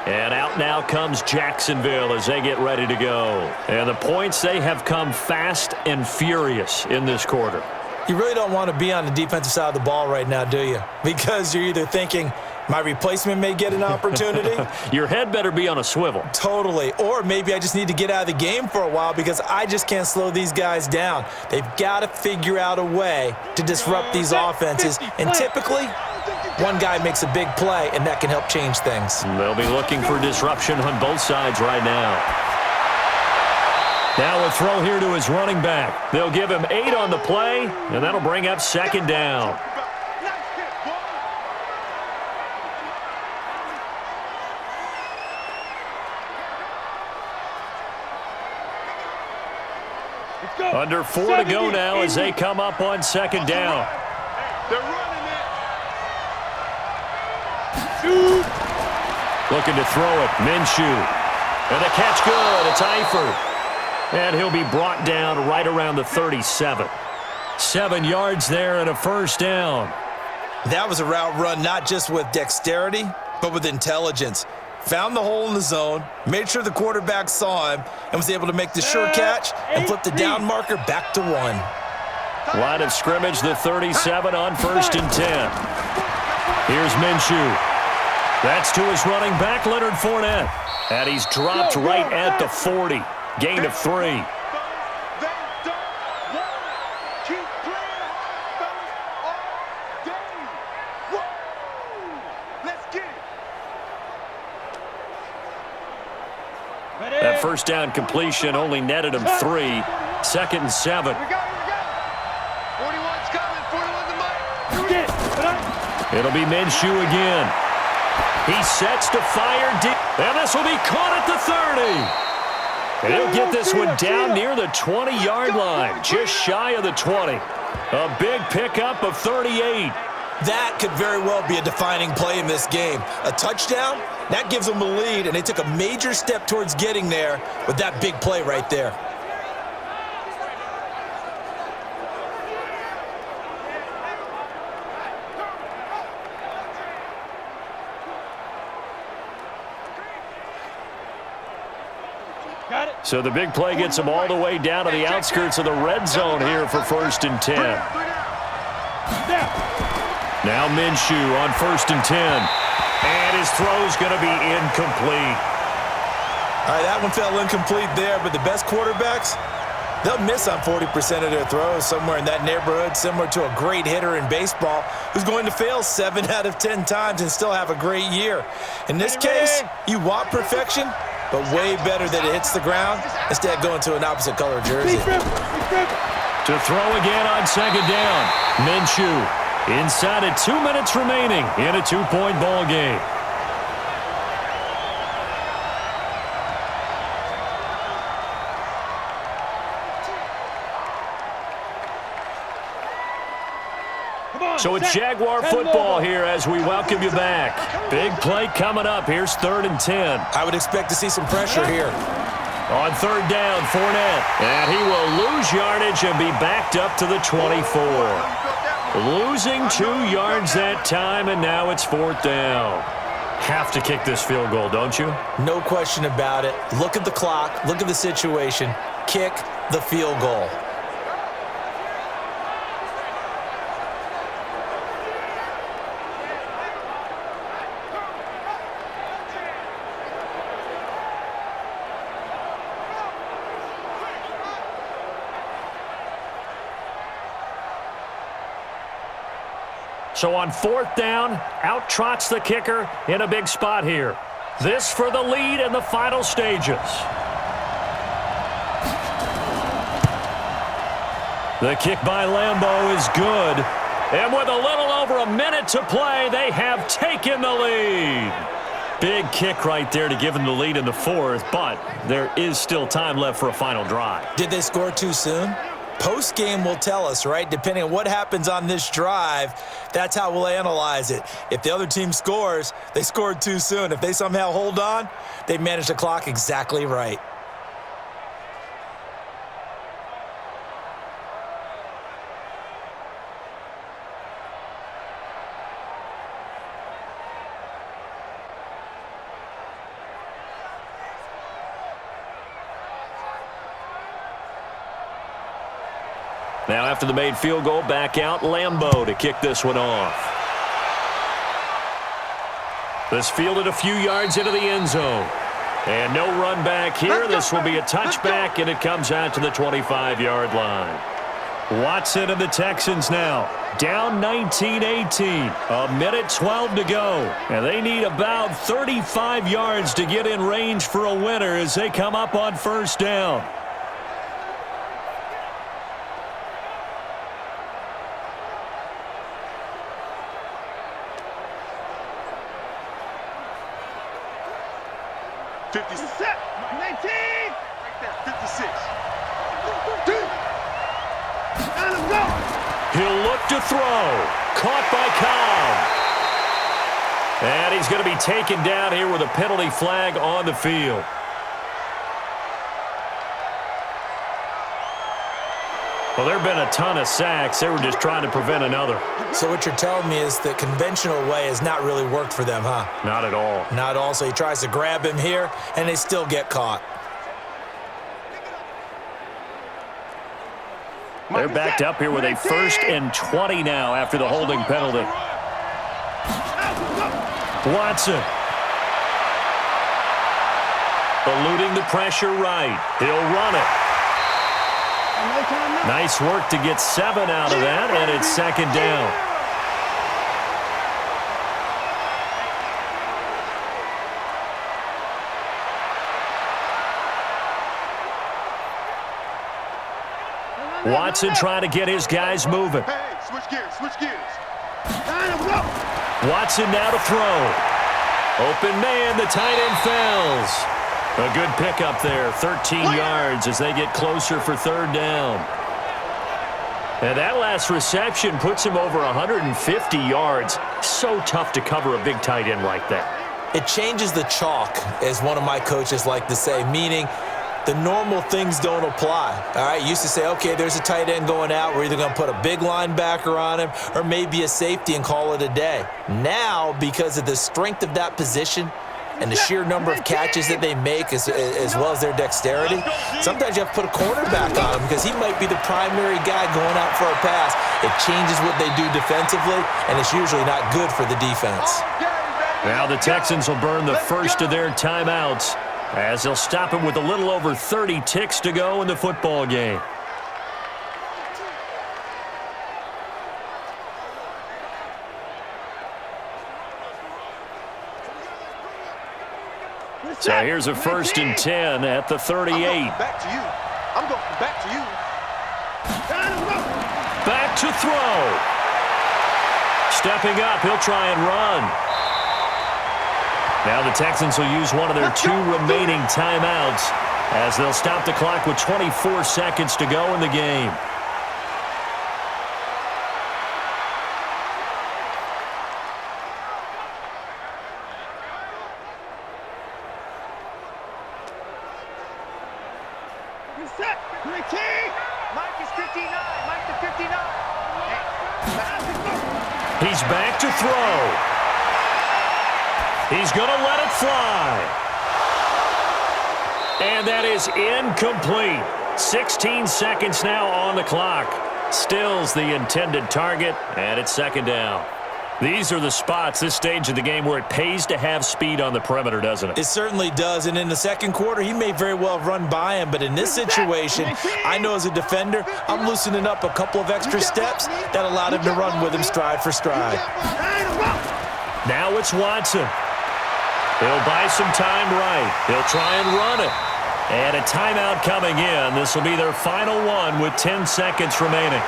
And out now comes Jacksonville as they get ready to go. And the points, they have come fast and furious in this quarter. You really don't want to be on the defensive side of the ball right now, do you? Because you're either thinking, my replacement may get an opportunity. Your head better be on a swivel. Totally. Or maybe I just need to get out of the game for a while because I just can't slow these guys down. They've got to figure out a way to disrupt these offenses. And typically, one guy makes a big play, and that can help change things. They'll be looking for disruption on both sides right now. Now a throw here to his running back. They'll give him 8 on the play, and that'll bring up 2nd down. Under 4 to go now as they come up on 2nd down. They're running it. Looking to throw it. Minshew. And the catch good. It's Eifert. And he'll be brought down right around the 37. 7 yards there and a 1st down. That was a route run not just with dexterity, but with intelligence. Found the hole in the zone, made sure the quarterback saw him, and was able to make the sure catch and flip the down marker back to 1. Line of scrimmage, the 37 on 1st and 10. Here's Minshew. That's to his running back, Leonard Fournette. And he's dropped right at the 40. Gain of 3. That 1st down completion only netted him 3. 2nd and 7. 41's coming. 41's the mic. It'll be Minshew again. He sets to fire deep. And this will be caught at the 30. And he'll get this one down near the 20-yard line, just shy of the 20. A big pickup of 38. That could very well be a defining play in this game. A touchdown, that gives them the lead, and they took a major step towards getting there with that big play right there. So the big play gets them all the way down to the outskirts of the red zone here for 1st and 10. Now Minshew on 1st and 10. And his throw's going to be incomplete. All right, that one fell incomplete there, but the best quarterbacks, they'll miss on 40% of their throws, somewhere in that neighborhood, similar to a great hitter in baseball who's going to fail 7 out of 10 times and still have a great year. In this case, you want perfection, but way better that it hits the ground instead of going to an opposite color jersey. To throw again on 2nd down. Minshew inside of 2 minutes remaining in a 2-point ball game. So it's Jaguar football here as we welcome you back. Big play coming up. Here's 3rd and 10. I would expect to see some pressure here. On 3rd down, Fournette. And he will lose yardage and be backed up to the 24. Losing 2 yards that time, and now it's 4th down. Have to kick this field goal, don't you? No question about it. Look at the clock. Look at the situation. Kick the field goal. So on 4th down, out trots the kicker in a big spot here. This for the lead in the final stages. The kick by Lambeau is good. And with a little over a minute to play, they have taken the lead. Big kick right there to give them the lead in the 4th, but there is still time left for a final drive. Did they score too soon? Post-game will tell us, right? Depending on what happens on this drive, that's how we'll analyze it. If the other team scores, they scored too soon. If they somehow hold on, they managed the clock exactly right. Now after the made field goal, back out Lambeau to kick this one off. This fielded a few yards into the end zone. And no run back here. This will be a touchback, and it comes out to the 25-yard line. Watson and the Texans now down 19-18. A minute 12 to go. And they need about 35 yards to get in range for a winner as they come up on 1st down. He'll look to throw. Caught by Cobb. And he's going to be taken down here with a penalty flag on the field. Well, there have been a ton of sacks. They were just trying to prevent another. So what you're telling me is the conventional way has not really worked for them, huh? Not at all. Not at all. So he tries to grab him here, and they still get caught. They're backed up here with a 1st and 20 now after the holding penalty. Watson. Eluding the pressure right. He'll run it. Nice work to get 7 out of that, and it's 2nd down. Watson trying to get his guys moving. Hey, switch gears, switch gears. Watson now to throw. Open man, the tight end falls. A good pickup there, 13 yards as they get closer for third down. And that last reception puts him over 150 yards. So tough to cover a big tight end like that. It changes the chalk, as one of my coaches like to say, meaning the normal things don't apply. All right, used to say, okay, there's a tight end going out. We're either going to put a big linebacker on him or maybe a safety and call it a day. Now, because of the strength of that position and the sheer number of catches that they make as well as their dexterity, sometimes you have to put a cornerback on him because he might be the primary guy going out for a pass. It changes what they do defensively, and it's usually not good for the defense. Now the Texans will burn the first of their timeouts as they'll stop it with a little over 30 ticks to go in the football game. So here's a 1st and 10 at the 38. Back to you. I'm going back to you. Back to throw. Stepping up, he'll try and run. Now the Texans will use one of their 2 remaining timeouts as they'll stop the clock with 24 seconds to go in the game. Mike is 59. Mike to 59. He's back to throw. He's going to let it fly. And that is incomplete. 16 seconds now on the clock. Stills the intended target, and it's 2nd down. These are the spots, this stage of the game, where it pays to have speed on the perimeter, doesn't it? It certainly does, and in the second quarter, he may very well run by him, but in this situation, I know as a defender, I'm loosening up a couple of extra steps that allowed him to run with him stride for stride. Now it's Watson. He'll buy some time right. He'll try and run it. And a timeout coming in. This will be their final one with 10 seconds remaining.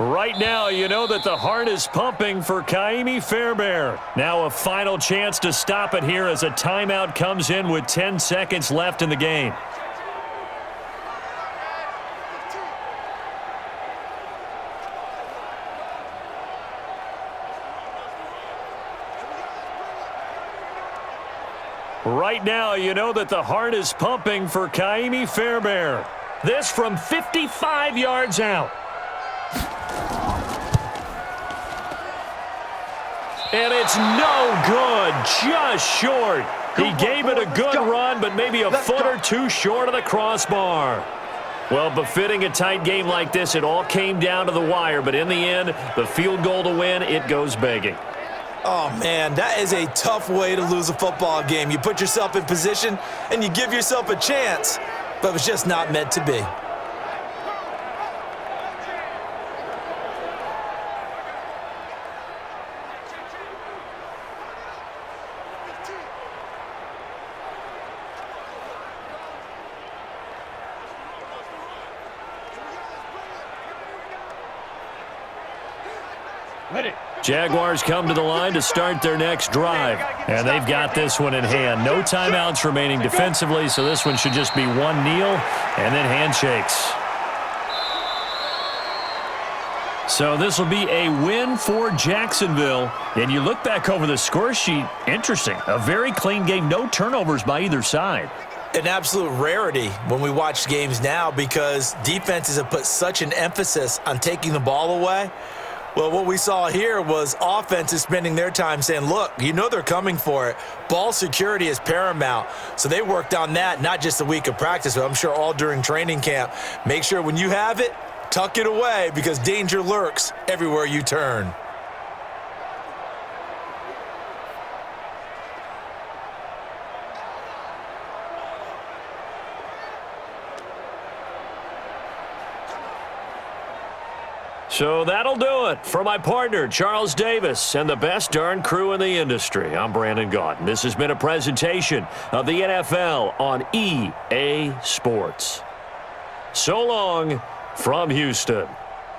Right now, you know that the heart is pumping for Kaimi Fairbairn. Now a final chance to stop it here as a timeout comes in with 10 seconds left in the game. Right now, you know that the heart is pumping for Kaimi Fairbairn. This from 55 yards out. And it's no good, just short. He gave it a good run, but maybe a foot or two short of the crossbar. Well, befitting a tight game like this, it all came down to the wire, but in the end, the field goal to win, it goes begging. Oh, man, that is a tough way to lose a football game. You put yourself in position, and you give yourself a chance, but it's just not meant to be. Jaguars come to the line to start their next drive, and they've got this one in hand. No timeouts remaining defensively, so this one should just be one kneel and then handshakes. So this will be a win for Jacksonville, and you look back over the score sheet, interesting. A very clean game, no turnovers by either side. An absolute rarity when we watch games now because defenses have put such an emphasis on taking the ball away. Well, what we saw here was offenses spending their time saying, look, you know they're coming for it. Ball security is paramount. So they worked on that, not just a week of practice, but I'm sure all during training camp. Make sure when you have it, tuck it away because danger lurks everywhere you turn. So that'll do it. For my partner, Charles Davis, and the best darn crew in the industry, I'm Brandon Gaudin. This has been a presentation of the NFL on EA Sports. So long from Houston.